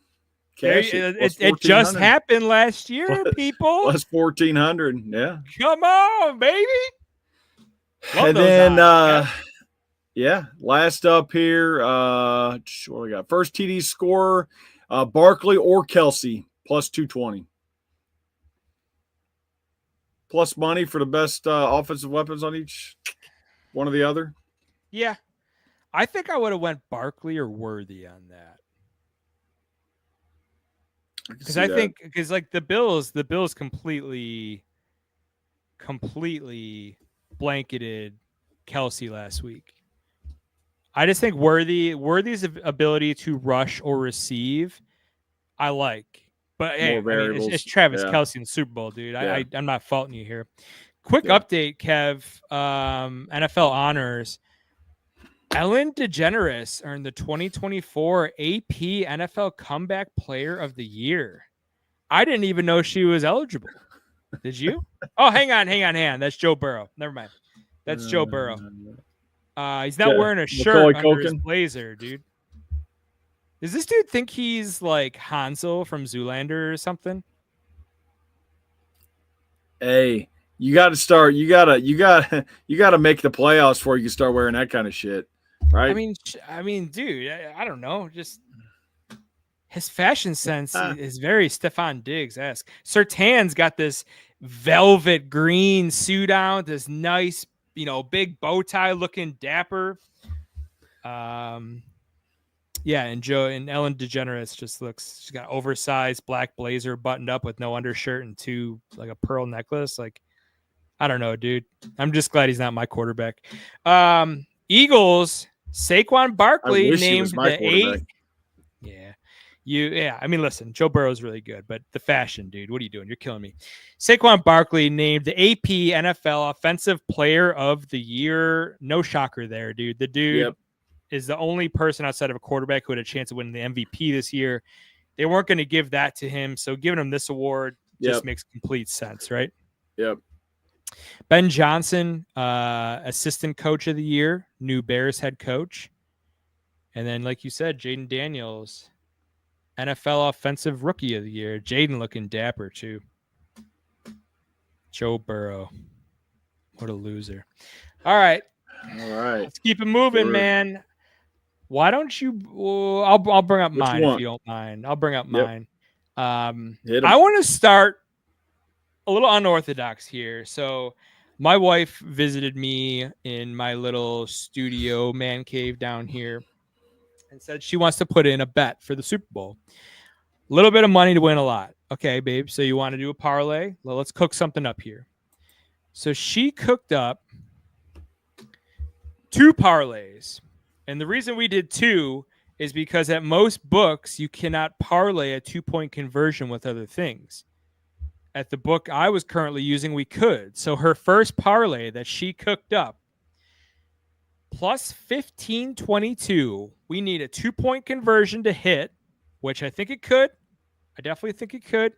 Cash it. It just happened last year, people. Plus 1,400. Yeah. Come on, baby. Love And those then, odds, yeah, last up here, what do we got? First TD scorer, Barkley or Kelsey, plus 220. Plus money for the best offensive weapons on each one or the other. Yeah. I think I would have went Barkley or Worthy on that. Because I think like the Bills completely blanketed Kelsey last week. I just think Worthy's ability to rush or receive, I like. But hey, I mean, it's Travis Kelce in the Super Bowl, dude. Yeah. I'm not faulting you here. Quick update, Kev. NFL honors. Ellen DeGeneres earned the 2024 AP NFL Comeback Player of the Year. I didn't even know she was eligible. Did you? Oh, hang on. That's Joe Burrow. Never mind. That's Joe Burrow. He's not wearing a shirt under his blazer, dude. Does this dude think he's like Hansel from Zoolander or something? Hey, you got to start. You got to make the playoffs before you can start wearing that kind of shit, right? I mean, dude, I don't know. Just his fashion sense is very Stephon Diggs-esque. Surtain's got this velvet green suit on, this nice, big bow tie looking dapper. Yeah, and Ellen DeGeneres just she's got oversized black blazer buttoned up with no undershirt and like a pearl necklace. Like, I don't know, dude. I'm just glad he's not my quarterback. Eagles, Saquon Barkley named the 8. Yeah. I mean, listen, Joe Burrow's really good, but the fashion, dude, what are you doing? You're killing me. Saquon Barkley named the AP NFL Offensive Player of the Year. No shocker there, dude. The dude is the only person outside of a quarterback who had a chance of winning the MVP this year. They weren't going to give that to him, so giving him this award just makes complete sense, right? Yep. Ben Johnson, Assistant Coach of the Year, new Bears head coach. And then, like you said, Jaden Daniels, NFL Offensive Rookie of the Year. Jaden looking dapper, too. Joe Burrow. What a loser. All right. Let's keep it moving, man. Why don't you? I'll bring up mine if you don't mind. I'll bring up mine. I want to start a little unorthodox here. So, my wife visited me in my little studio man cave down here and said she wants to put in a bet for the Super Bowl. A little bit of money to win a lot. Okay, babe. So you want to do a parlay? Well, let's cook something up here. So she cooked up 2 parlays. And the reason we did 2 is because at most books, you cannot parlay a 2-point conversion with other things. At the book I was currently using, we could. So her first parlay that she cooked up, plus 1522, we need a 2-point conversion to hit, which I think it could. I definitely think it could.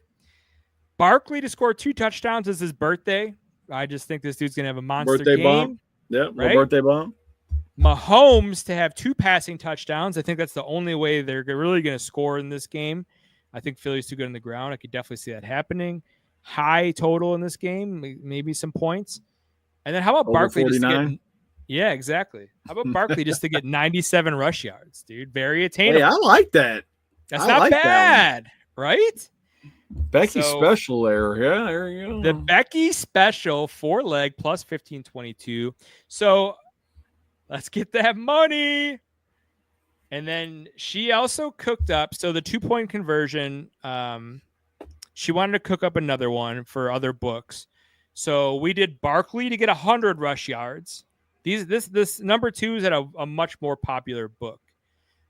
Barkley to score 2 touchdowns is his birthday. I just think this dude's going to have a monster birthday game. Bomb. Yeah, right? Birthday bomb. Mahomes to have 2 passing touchdowns. I think that's the only way they're really going to score in this game. I think Philly's too good on the ground. I could definitely see that happening. High total in this game, maybe some points. And then how about Barkley? Yeah, exactly. How about Barkley just to get 97 rush yards, dude? Very attainable. Hey, I like that. That's not bad, right? Becky special there. Yeah, there you go. The Becky special 4-leg plus 1522. So let's get that money. And then she also cooked up. So the 2-point conversion, she wanted to cook up another one for other books. So we did Barkley to get 100 rush yards. This number 2 is at a much more popular book.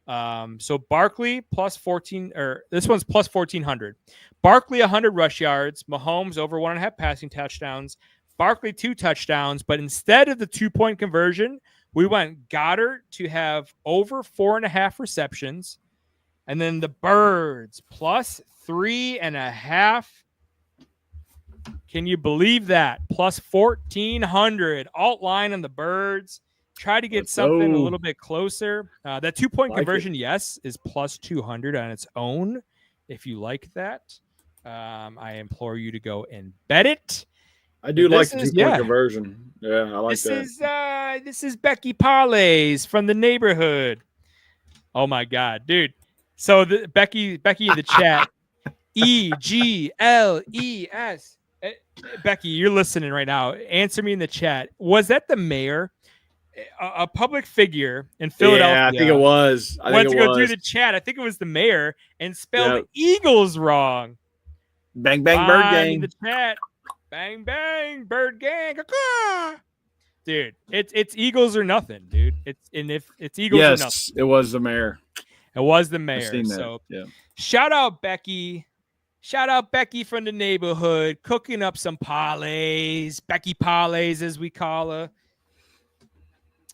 So Barkley plus 14, or this one's plus 1,400. Barkley 100 rush yards. Mahomes over 1.5 passing touchdowns. Barkley 2 touchdowns. But instead of the 2-point conversion, we went Goddard to have over 4.5 receptions. And then the Birds plus 3.5. Can you believe that? Plus 1,400. Alt line on the Birds. Try to get something a little bit closer. That 2-point conversion, yes, is plus 200 on its own. If you like that, I implore you to go and bet it. I do But like this the is- 2-point yeah. conversion. Yeah, I like that. This is Becky Parlays from the neighborhood. Oh my god, dude! So Becky in the chat, EGLES. Becky, you're listening right now. Answer me in the chat. Was that the mayor, a public figure in Philadelphia? Yeah, I think it was. Went to go through the chat. I think it was the mayor and spelled Yep. Eagles wrong. Bang, bang, bird Fine in gang. the chat. Bang bang, bird gang. Caw-caw. Dude, it's Eagles or nothing, dude. If it's Eagles or nothing. Yes, it was the mayor. It was the I've mayor. seen that. So Yeah. shout out Becky. Shout out Becky from the neighborhood, cooking up some parlays. Becky parlays, as we call her.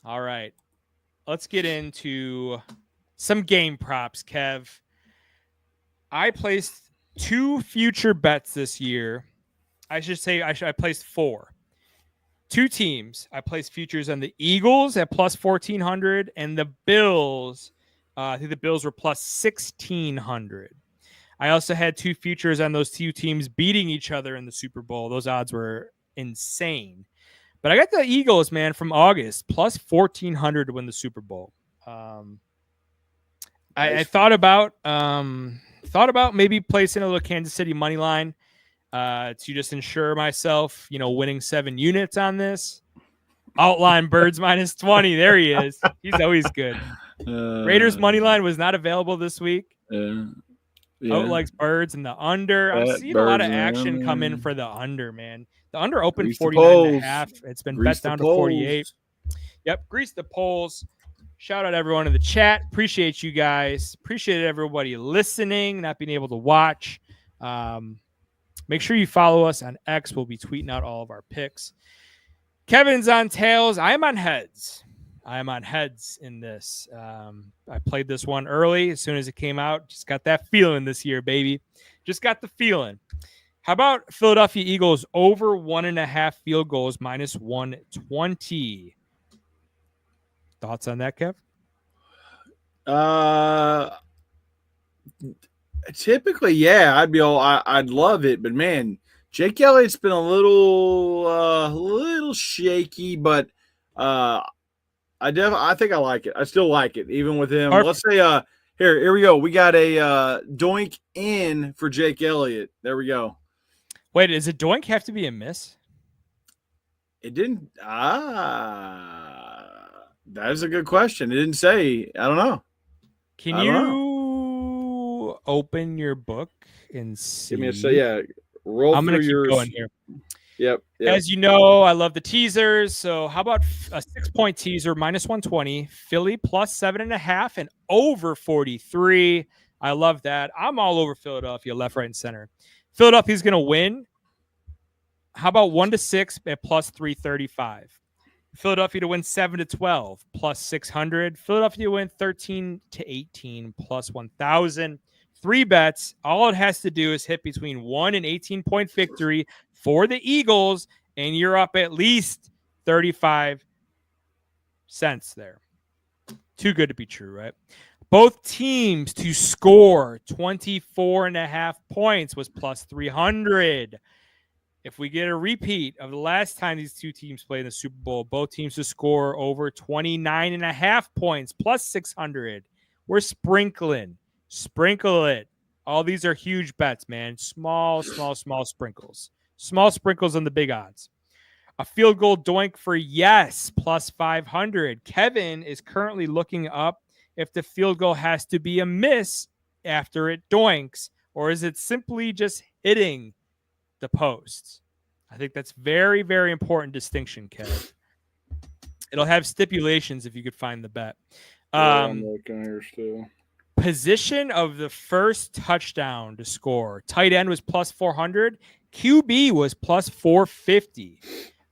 All right. Let's get into some game props, Kev. I placed 2 future bets this year. I should say I placed 4. 2 teams. I placed futures on the Eagles at plus 1,400 and the Bills. I think the Bills were plus 1,600. I also had 2 futures on those 2 teams beating each other in the Super Bowl. Those odds were insane. But I got the Eagles, man, from August, plus 1,400 to win the Super Bowl. I thought about maybe placing a little Kansas City money line to just ensure myself, winning 7 units on this. Outline Birds minus 20. There he is. He's always good. Raiders money line was not available this week. Yeah. Likes Birds and the under. I'm seeing a lot of action come in for the under, man. The under opened 49.5. It's been bet down to 48. Yep, grease the polls. Shout out everyone in the chat. Appreciate you guys. Appreciate everybody listening, not being able to watch. Make sure you follow us on X. We'll be tweeting out all of our picks. Kevin's on tails. I am on heads. In this. I played this one early as soon as it came out. Just got that feeling this year, baby. Just got the feeling. How about Philadelphia Eagles over 1.5 field goals minus 120? Thoughts on that, Kev? Typically, yeah, I'd love it, but man, Jake Elliott's been a little shaky, but I think I like it. I still like it, even with him. Perfect. Let's say here we go. We got a doink in for Jake Elliott. There we go. Wait, does a doink have to be a miss? It didn't. That is a good question. It didn't say. I don't know. Can you open your book and see? Give me a say. Yeah, roll. I'm going to keep going here. Yep. As you know, I love the teasers. So how about a 6-point teaser minus 120, Philly plus 7.5 and over 43. I love that. I'm all over Philadelphia, left, right, and center. Philadelphia's going to win. How about 1-6 at plus 335? Philadelphia to win 7-12 plus 600. Philadelphia to win 13-18 plus 1,000. 3 bets. All it has to do is hit between 1 and 18-point victory for the Eagles, and you're up at least 35 cents there. Too good to be true, right? Both teams to score 24.5 points was plus 300. If we get a repeat of the last time these 2 teams played in the Super Bowl, both teams to score over 29.5 points plus 600. We're sprinkling. Sprinkle it. All these are huge bets, man. Small sprinkles. Small sprinkles on the big odds. A field goal doink for yes, plus 500. Kevin is currently looking up if the field goal has to be a miss after it doinks, or is it simply just hitting the posts? I think that's very, very important distinction, Kev. It'll have stipulations if you could find the bet. I'm looking here still. Position of the first touchdown to score. Tight end was plus 400. QB was plus 450.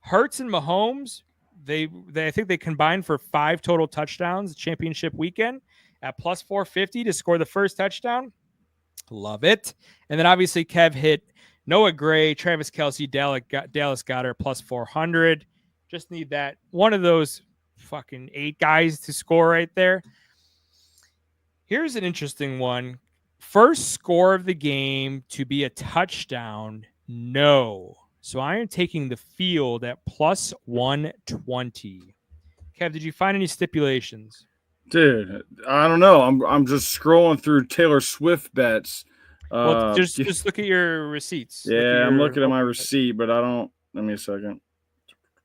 Hurts and Mahomes, I think they combined for 5 total touchdowns championship weekend at plus 450 to score the first touchdown. Love it. And then obviously Kev hit Noah Gray, Travis Kelce, Dallas Goedert plus 400. Just need that one of those fucking 8 guys to score right there. Here's an interesting one First score of the game to be a touchdown, no. So I am taking the field at plus 120. Kev, did you find any stipulations? Dude, I don't know. I'm just scrolling through Taylor Swift bets. Well, just look at your receipts. Yeah, I'm looking at my receipt, but I don't. Let me a second.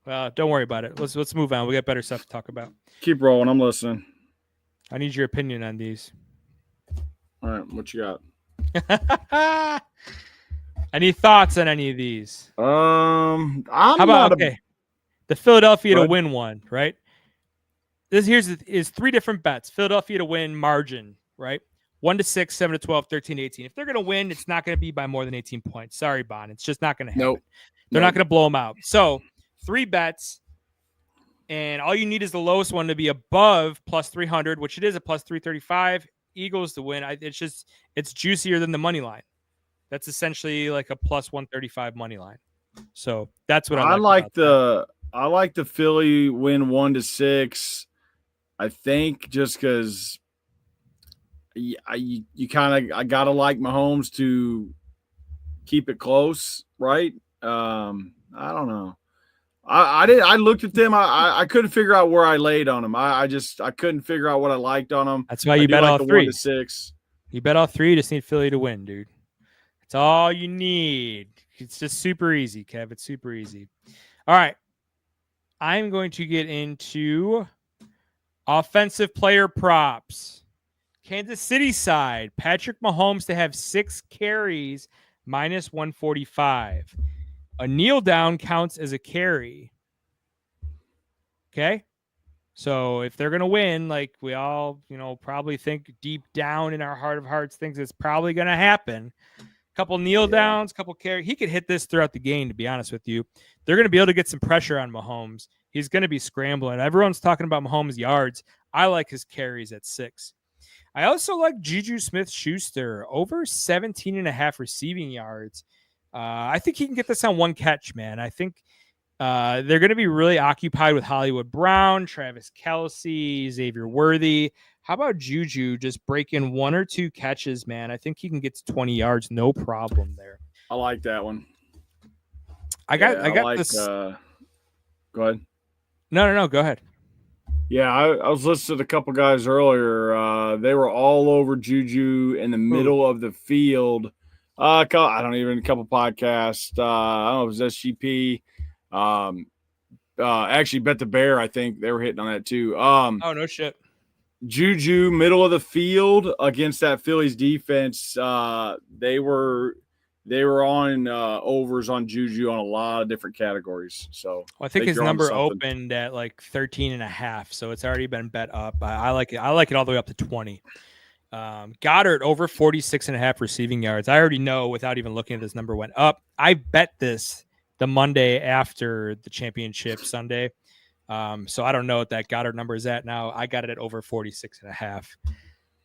Don't worry about it. Let's move on. We got better stuff to talk about. Keep rolling. I'm listening. I need your opinion on these. All right, what you got? Any thoughts on any of these? How about the Philadelphia to win one, right? Here's three different bets. Philadelphia to win margin, right? 1 to 6, 7 to 12, 13 to 18. If they're going to win, it's not going to be by more than 18 points. Sorry, Bon. It's just not going to happen. Nope. They're not going to blow them out. So 3 bets, and all you need is the lowest one to be above plus 300, which it is a plus 335. Eagles to win. It's juicier than the money line. That's essentially like a plus 135 money line. So that's what I like. I like the Philly win 1 to 6. I think just because I gotta like Mahomes to keep it close, right? I don't know. I looked at them. I couldn't figure out where I laid on them. I couldn't figure out what I liked on them. That's why you bet all 3. 1 to 6. You bet all 3. You just need Philly to win, dude. That's all you need. It's just super easy, Kev. It's super easy. All right. I'm going to get into offensive player props. Kansas City side, Patrick Mahomes to have 6 carries minus 145. A kneel down counts as a carry. Okay? So if they're going to win, like we all, probably think deep down in our heart of hearts thinks it's probably going to happen. Couple kneel downs, couple carry. He could hit this throughout the game, to be honest with you. They're going to be able to get some pressure on Mahomes. He's going to be scrambling. Everyone's talking about Mahomes' yards. I like his carries at 6. I also like Juju Smith-Schuster over 17.5 receiving yards. I think he can get this on 1 catch, man. I think they're going to be really occupied with Hollywood Brown, Travis Kelce, Xavier Worthy. How about Juju just breaking 1 or 2 catches, man? I think he can get to 20 yards, no problem there. I like that one. I got this. Go ahead. No, go ahead. Yeah, I was listening to a couple guys earlier. They were all over Juju in the middle of the field. A couple podcasts. I don't know if it was SGP. Actually, Bet the Bear. I think they were hitting on that too. Oh no shit. Juju, middle of the field against that Phillies defense. They were on overs on Juju on a lot of different categories. So I think his number opened at like 13.5, so it's already been bet up. I like it. I like it all the way up to 20. Goddard over 46.5 receiving yards. I already know without even looking at this number went up. I bet this the Monday after the championship Sunday. So I don't know what that Goddard number is at now. I got it at over 46.5.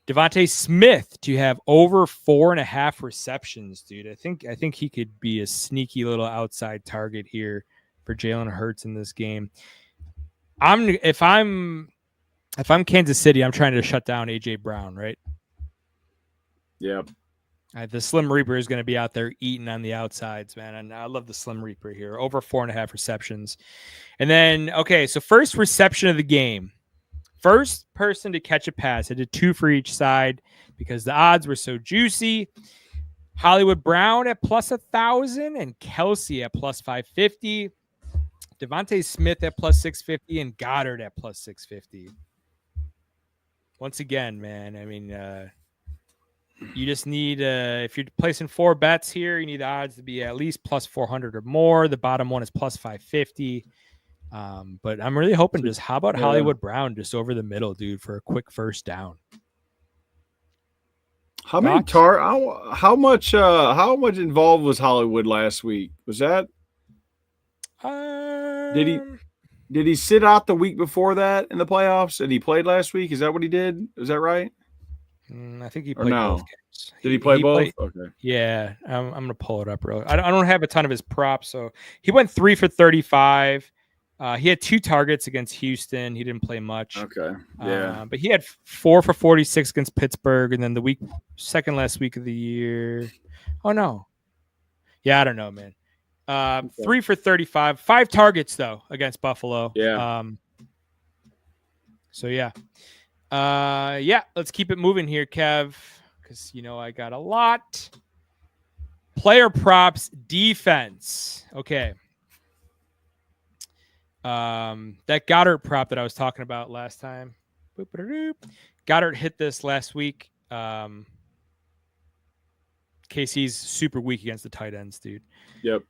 Devontae Smith to have over 4.5 receptions, dude. I think he could be a sneaky little outside target here for Jalen Hurts in this game. If I'm Kansas City, I'm trying to shut down AJ Brown, right? Yep. The Slim Reaper is going to be out there eating on the outsides, man. And I love the Slim Reaper here. Over 4.5 receptions. And then, okay, so first reception of the game. First person to catch a pass. I did 2 for each side because the odds were so juicy. Hollywood Brown at plus 1,000 and Kelce at plus 550. Devontae Smith at plus 650 and Goddard at plus 650. Once again, man, I mean, you just need, if you're placing 4 bets here, you need the odds to be at least plus 400 or more. The bottom one is plus 550. But I'm really hoping just, how about Hollywood Brown just over the middle, dude, for a quick first down? How much involved was Hollywood last week? Was that? Did he sit out the week before that in the playoffs and he played last week? Is that what he did? Is that right? I think he played both games. Did he play both? Okay. Yeah, I'm gonna pull it up real. I don't have a ton of his props, so he went 3 for 35. He had 2 targets against Houston. He didn't play much. Okay. Yeah. But he had 4 for 46 against Pittsburgh, and then the second last week of the year. Oh no. Yeah, I don't know, man. 3 for 35, 5 targets though against Buffalo. Yeah. So yeah. Let's keep it moving here, Kev, because I got a lot. Player props, defense. Okay. That Goddard prop that I was talking about last time. Goddard hit this last week. KC's super weak against the tight ends, dude. Yep.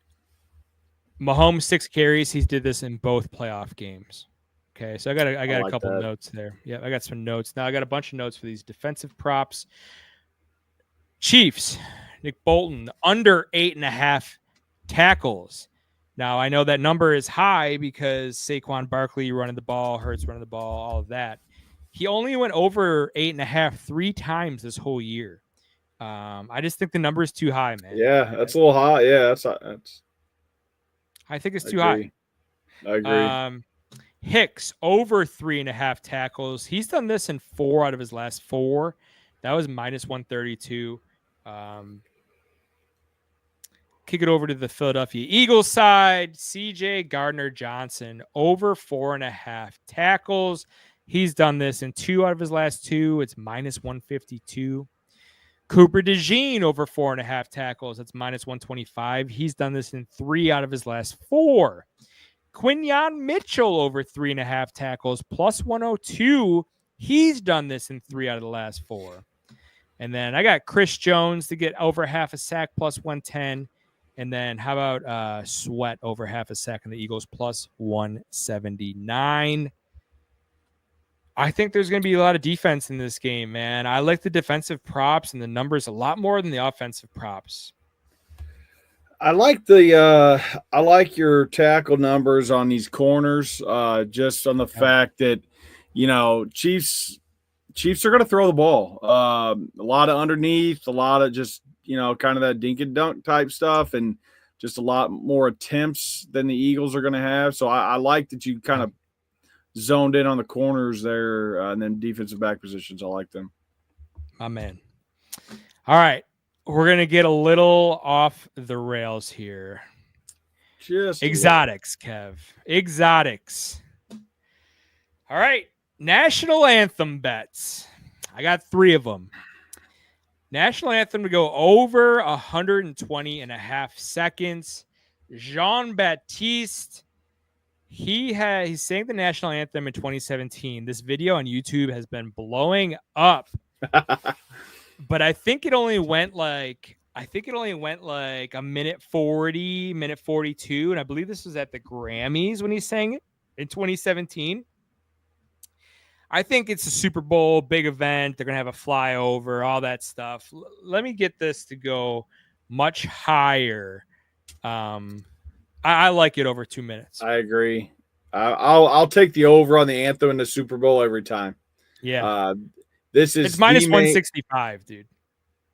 Mahomes 6 carries. He did this in both playoff games. Okay, so I got a couple notes there. Yeah, I got some notes. Now I got a bunch of notes for these defensive props. Chiefs, Nick Bolton, under 8.5 tackles. Now, I know that number is high because Saquon Barkley running the ball, Hurts running the ball, all of that. He only went over 8.5 3 times this whole year. I just think the number is too high, man. Yeah, that's a little high. Yeah, that's. I think it's too high. I agree. Hicks, over 3.5 tackles. He's done this in 4 out of his last 4. That was minus 132. Kick it over to the Philadelphia Eagles side. CJ Gardner-Johnson, over 4.5 tackles. He's done this in 2 out of his last 2. It's minus 152. Cooper DeJean, over 4.5 tackles. That's minus 125. He's done this in 3 out of his last 4. Quinyon Mitchell, over 3.5 tackles, plus 102. He's done this in 3 out of the last 4. And then I got Chris Jones to get over half a sack, plus 110. And then how about Sweat, over half a sack in the Eagles, plus 179. I think there's going to be a lot of defense in this game, man. I like the defensive props and the numbers a lot more than the offensive props. I like your tackle numbers on these corners, just on the fact that, Chiefs are going to throw the ball. A lot of underneath, a lot of just, kind of that dink and dunk type stuff, and just a lot more attempts than the Eagles are going to have. So I like that you kind of zoned in on the corners there, and then defensive back positions. I like them. My man. All right. We're going to get a little off the rails here. Just exotics, Kev. Exotics. All right. National anthem bets. I got 3 of them. National anthem to go over 120.5 seconds. Jean-Baptiste. He sang the national anthem in 2017. This video on YouTube has been blowing up. But I think it only went like a minute 40, minute 42. And I believe this was at the Grammys when he sang it in 2017. I think it's a Super Bowl, big event. They're going to have a flyover, all that stuff. Let me get this to go much higher. I like it over 2 minutes. I agree. I'll take the over on the anthem in the Super Bowl every time. Yeah. It's minus 165, dude.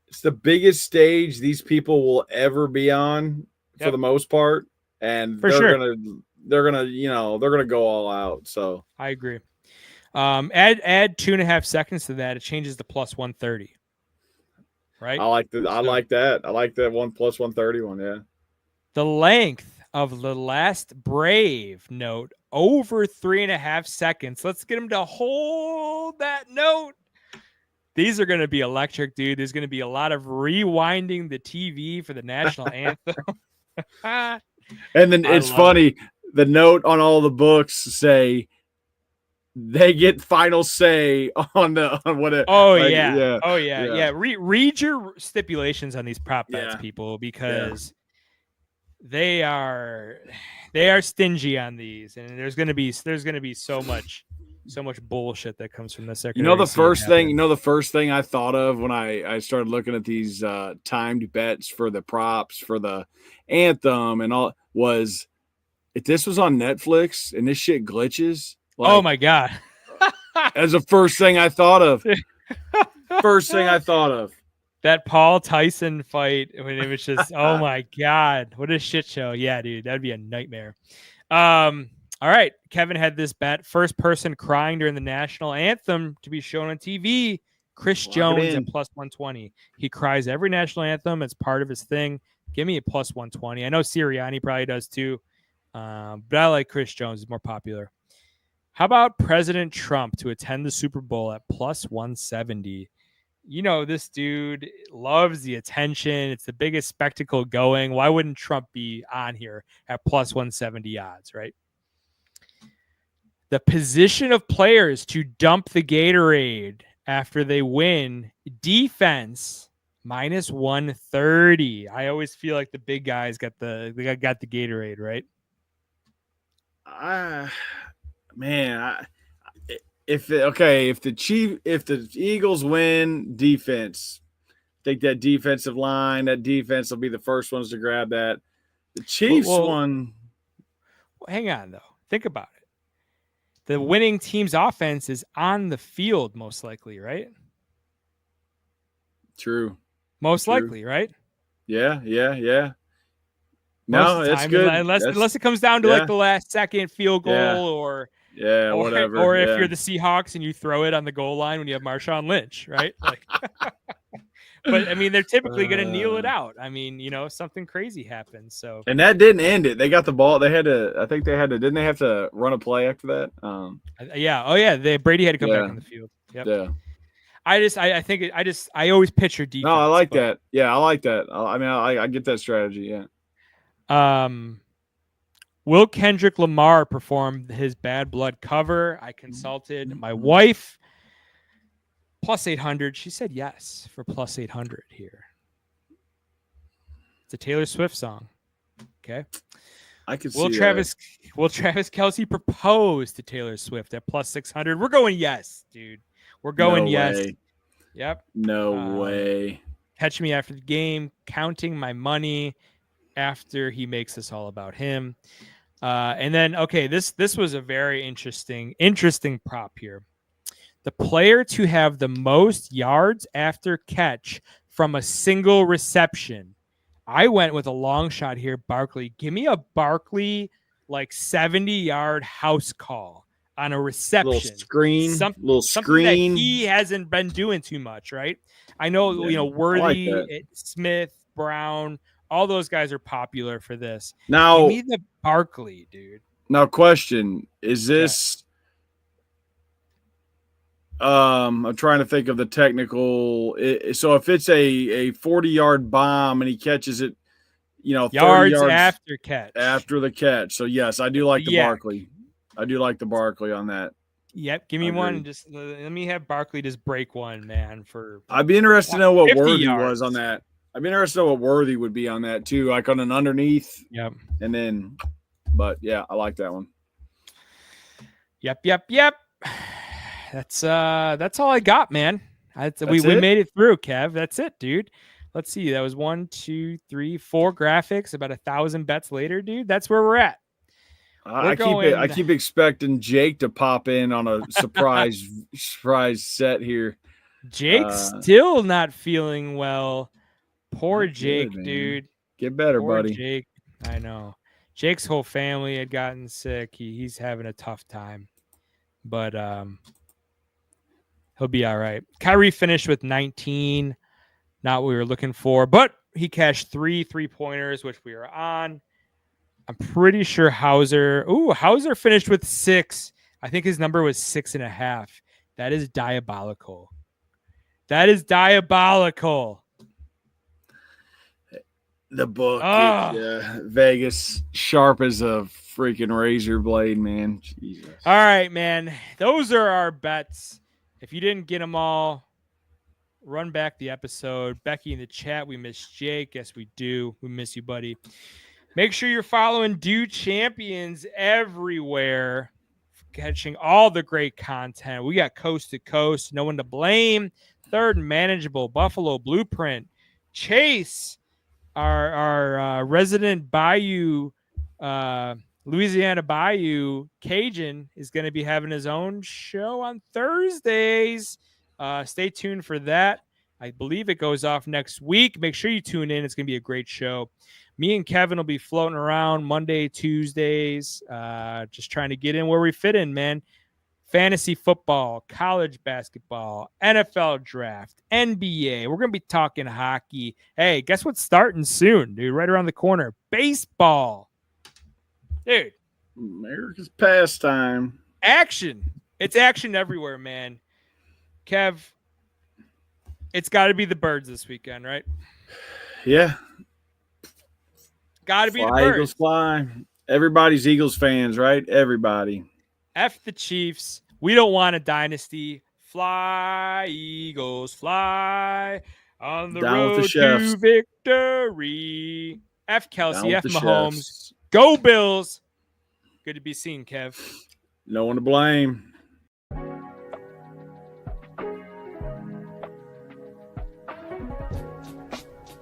It's the biggest stage these people will ever be on for the most part, and they're gonna go all out. So I agree. Add 2.5 seconds to that. It changes to plus 130. Right. I like that. I like that one plus 131. Yeah. The length of the last Brave note over 3.5 seconds. Let's get him to hold that note. These are going to be electric, dude. There's going to be a lot of rewinding the TV for the national anthem. And then it's funny. The note on all the books say they get final say on what it. Oh, like, yeah. Oh, yeah. Read your stipulations on these prop bets, people, because they are stingy on these, and there's going to be so much bullshit that comes from the second. The first thing I thought of when I started looking at these timed bets for the props for the anthem and all was, if this was on Netflix and this shit glitches. Like, oh my God. As the first thing I thought of. That Paul Tyson fight when it was just, oh my God, what a shit show. Yeah, dude, that'd be a nightmare. All All right. Kevin had this bet. First person crying during the national anthem to be shown on TV. Chris Lock it Jones in. at plus 120. He cries every national anthem. It's part of his thing. Give me a plus 120. I know Sirianni probably does too. But I like Chris Jones. He's more popular. How about President Trump to attend the Super Bowl at plus 170? You know, this dude loves the attention. It's the biggest spectacle going. Why wouldn't Trump be on here at plus 170 odds, right? The position of players to dump the Gatorade after they win. Defense minus 130. I always feel like the big guys got the Gatorade, right? If the Eagles win, defense, I think that defensive line, that defense will be the first ones to grab that. The Chiefs one. Hang on though. Think about it. The winning team's offense is on the field, most likely, right? True. Most likely, right? Yeah. Most No, it's good. Unless it comes down to like the last second field goal or whatever. Or if you're the Seahawks and you throw it on the goal line when you have Marshawn Lynch, right? Like, but I mean, they're typically going to kneel it out. I mean, you know, something crazy happens. So, and that didn't end it. They got the ball. They had to. I think they had to. Didn't they have to run a play after that? Yeah. Oh yeah. Brady had to come back on the field. Yep. Yeah. I always picture defense. No, I like that. Yeah, I like that. I mean, I get that strategy. Yeah. Will Kendrick Lamar perform his Bad Blood cover? I consulted my wife. Plus 800. She said yes for plus 800 here. It's a Taylor Swift song. Okay. I could see Will Travis Kelce propose to Taylor Swift at plus 600? We're going yes, dude. We're going yes. Way. Yep. No way. Catch me after the game, counting my money after he makes this all about him. And then, okay, this was a very interesting prop here. The player to have the most yards after catch from a single reception. I went with a long shot here, Barkley. Give me a Barkley like 70-yard house call on a reception. Little Something that he hasn't been doing too much, right? I know, you know, Worthy, Smith, Brown, all those guys are popular for this. Now, give me the Barkley, dude. Now, question, is this I'm trying to think of the technical. So if it's a 40-yard bomb and he catches it, you know, 30 yards after catch. After the catch. So yes, I do like the Barkley. I do like the Barkley on that. Yep, give me one. Just let me have Barkley just break one, man. I'd be interested to know what Worthy yards. was on that. I'd be interested to know what Worthy would be on that too, like on an underneath. Yep. And then, but yeah, I like that one. Yep. That's all I got, man. We made it through, Kev. That's it, dude. Let's see. That was 1, 2, 3, 4 graphics. About 1,000 bets later, dude. That's where we're at. I keep expecting Jake to pop in on a surprise set here. Jake's still not feeling well. Poor Jake, dude. Get better, buddy. Jake. I know. Jake's whole family had gotten sick. He's having a tough time. But he'll be all right. Kyrie finished with 19. Not what we were looking for, but he cashed 3 3-pointers, which we are on. I'm pretty sure Hauser finished with 6. I think his number was 6.5. That is diabolical. The book, Vegas, sharp as a freaking razor blade, man. Jesus. All right, man. Those are our bets. If you didn't get them all, run back the episode. Becky in the chat, we miss Jake. Yes, we do. We miss you, buddy. Make sure you're following Dude Champions everywhere, catching all the great content. We got Coast to Coast, No One to Blame, Third and Manageable, Buffalo Blueprint, Chase, our resident Bayou, Louisiana Bayou Cajun is going to be having his own show on Thursdays. Stay tuned for that. I believe it goes off next week. Make sure you tune in. It's going to be a great show. Me and Kevin will be floating around Monday, Tuesdays, just trying to get in where we fit in, man. Fantasy football, college basketball, NFL draft, NBA. We're going to be talking hockey. Hey, guess what's starting soon, dude? Right around the corner. Baseball. Dude. America's pastime. Action. It's action everywhere, man. Kev, it's got to be the Birds this weekend, right? Yeah. Got to be the Fly, Birds. Eagles fly. Everybody's Eagles fans, right? Everybody. F the Chiefs. We don't want a dynasty. Fly, Eagles, fly on the Down with road the chefs. to victory. F Kelsey, Down F with the Mahomes. chefs. Go Bills. Good to be seen, Kev. No one to blame.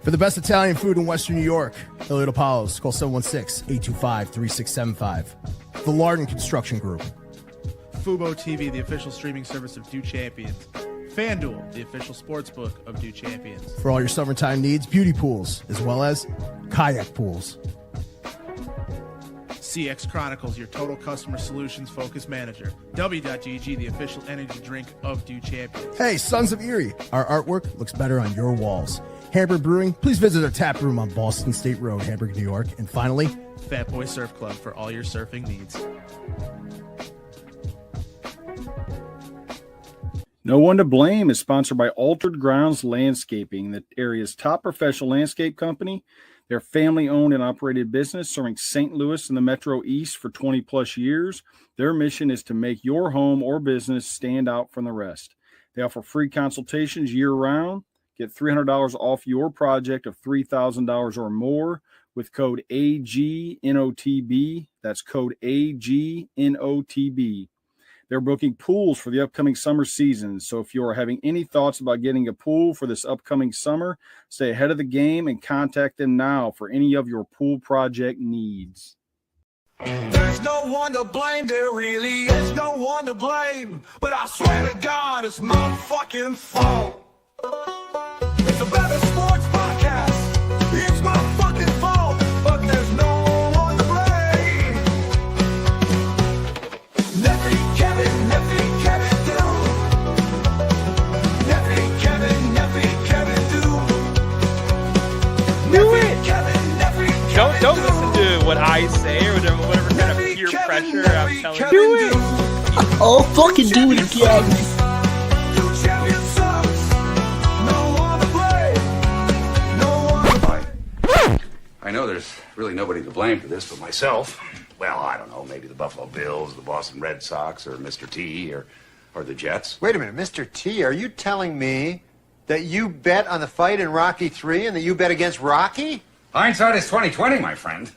For the best Italian food in Western New York, Elliot Apollo's, call 716-825-3675. The Lardon Construction Group. Fubo TV, the official streaming service of Do Champions. FanDuel, the official sportsbook of Do Champions. For all your summertime needs, beauty pools, as well as kayak pools. CX Chronicles, your total customer solutions focused manager. W.GG, the official energy drink of Do Champions. Hey, Sons of Erie, our artwork looks better on your walls. Hamburg Brewing, please visit our tap room on Boston State Road, Hamburg, New York. And finally, Fat Boy Surf Club for all your surfing needs. No One to Blame is sponsored by Altered Grounds Landscaping, the area's top professional landscape company. They're family-owned and operated business serving St. Louis and the Metro East for 20-plus years. Their mission is to make your home or business stand out from the rest. They offer free consultations year-round. Get $300 off your project of $3,000 or more with code AGNOTB. That's code AGNOTB. They're booking pools for the upcoming summer season. So if you are having any thoughts about getting a pool for this upcoming summer, stay ahead of the game and contact them now for any of your pool project needs. There's no one to blame, there really is no one to blame. But I swear to God, it's my fucking fault. It's a better sports podcast. It's my fucking fault, but there's no one to blame. Neffy Kevin do. Neffy Kevin do. Do it. Kevin. Don't listen to what I say or whatever kind of peer pressure I'm telling you. Do it. Oh, fucking do it again. I know there's really nobody to blame for this but myself. Well, I don't know, maybe the Buffalo Bills, the Boston Red Sox, or Mr. T, or the Jets. Wait a minute, Mr. T, are you telling me that you bet on the fight in Rocky 3 and that you bet against Rocky? Hindsight is 20/20, my friend.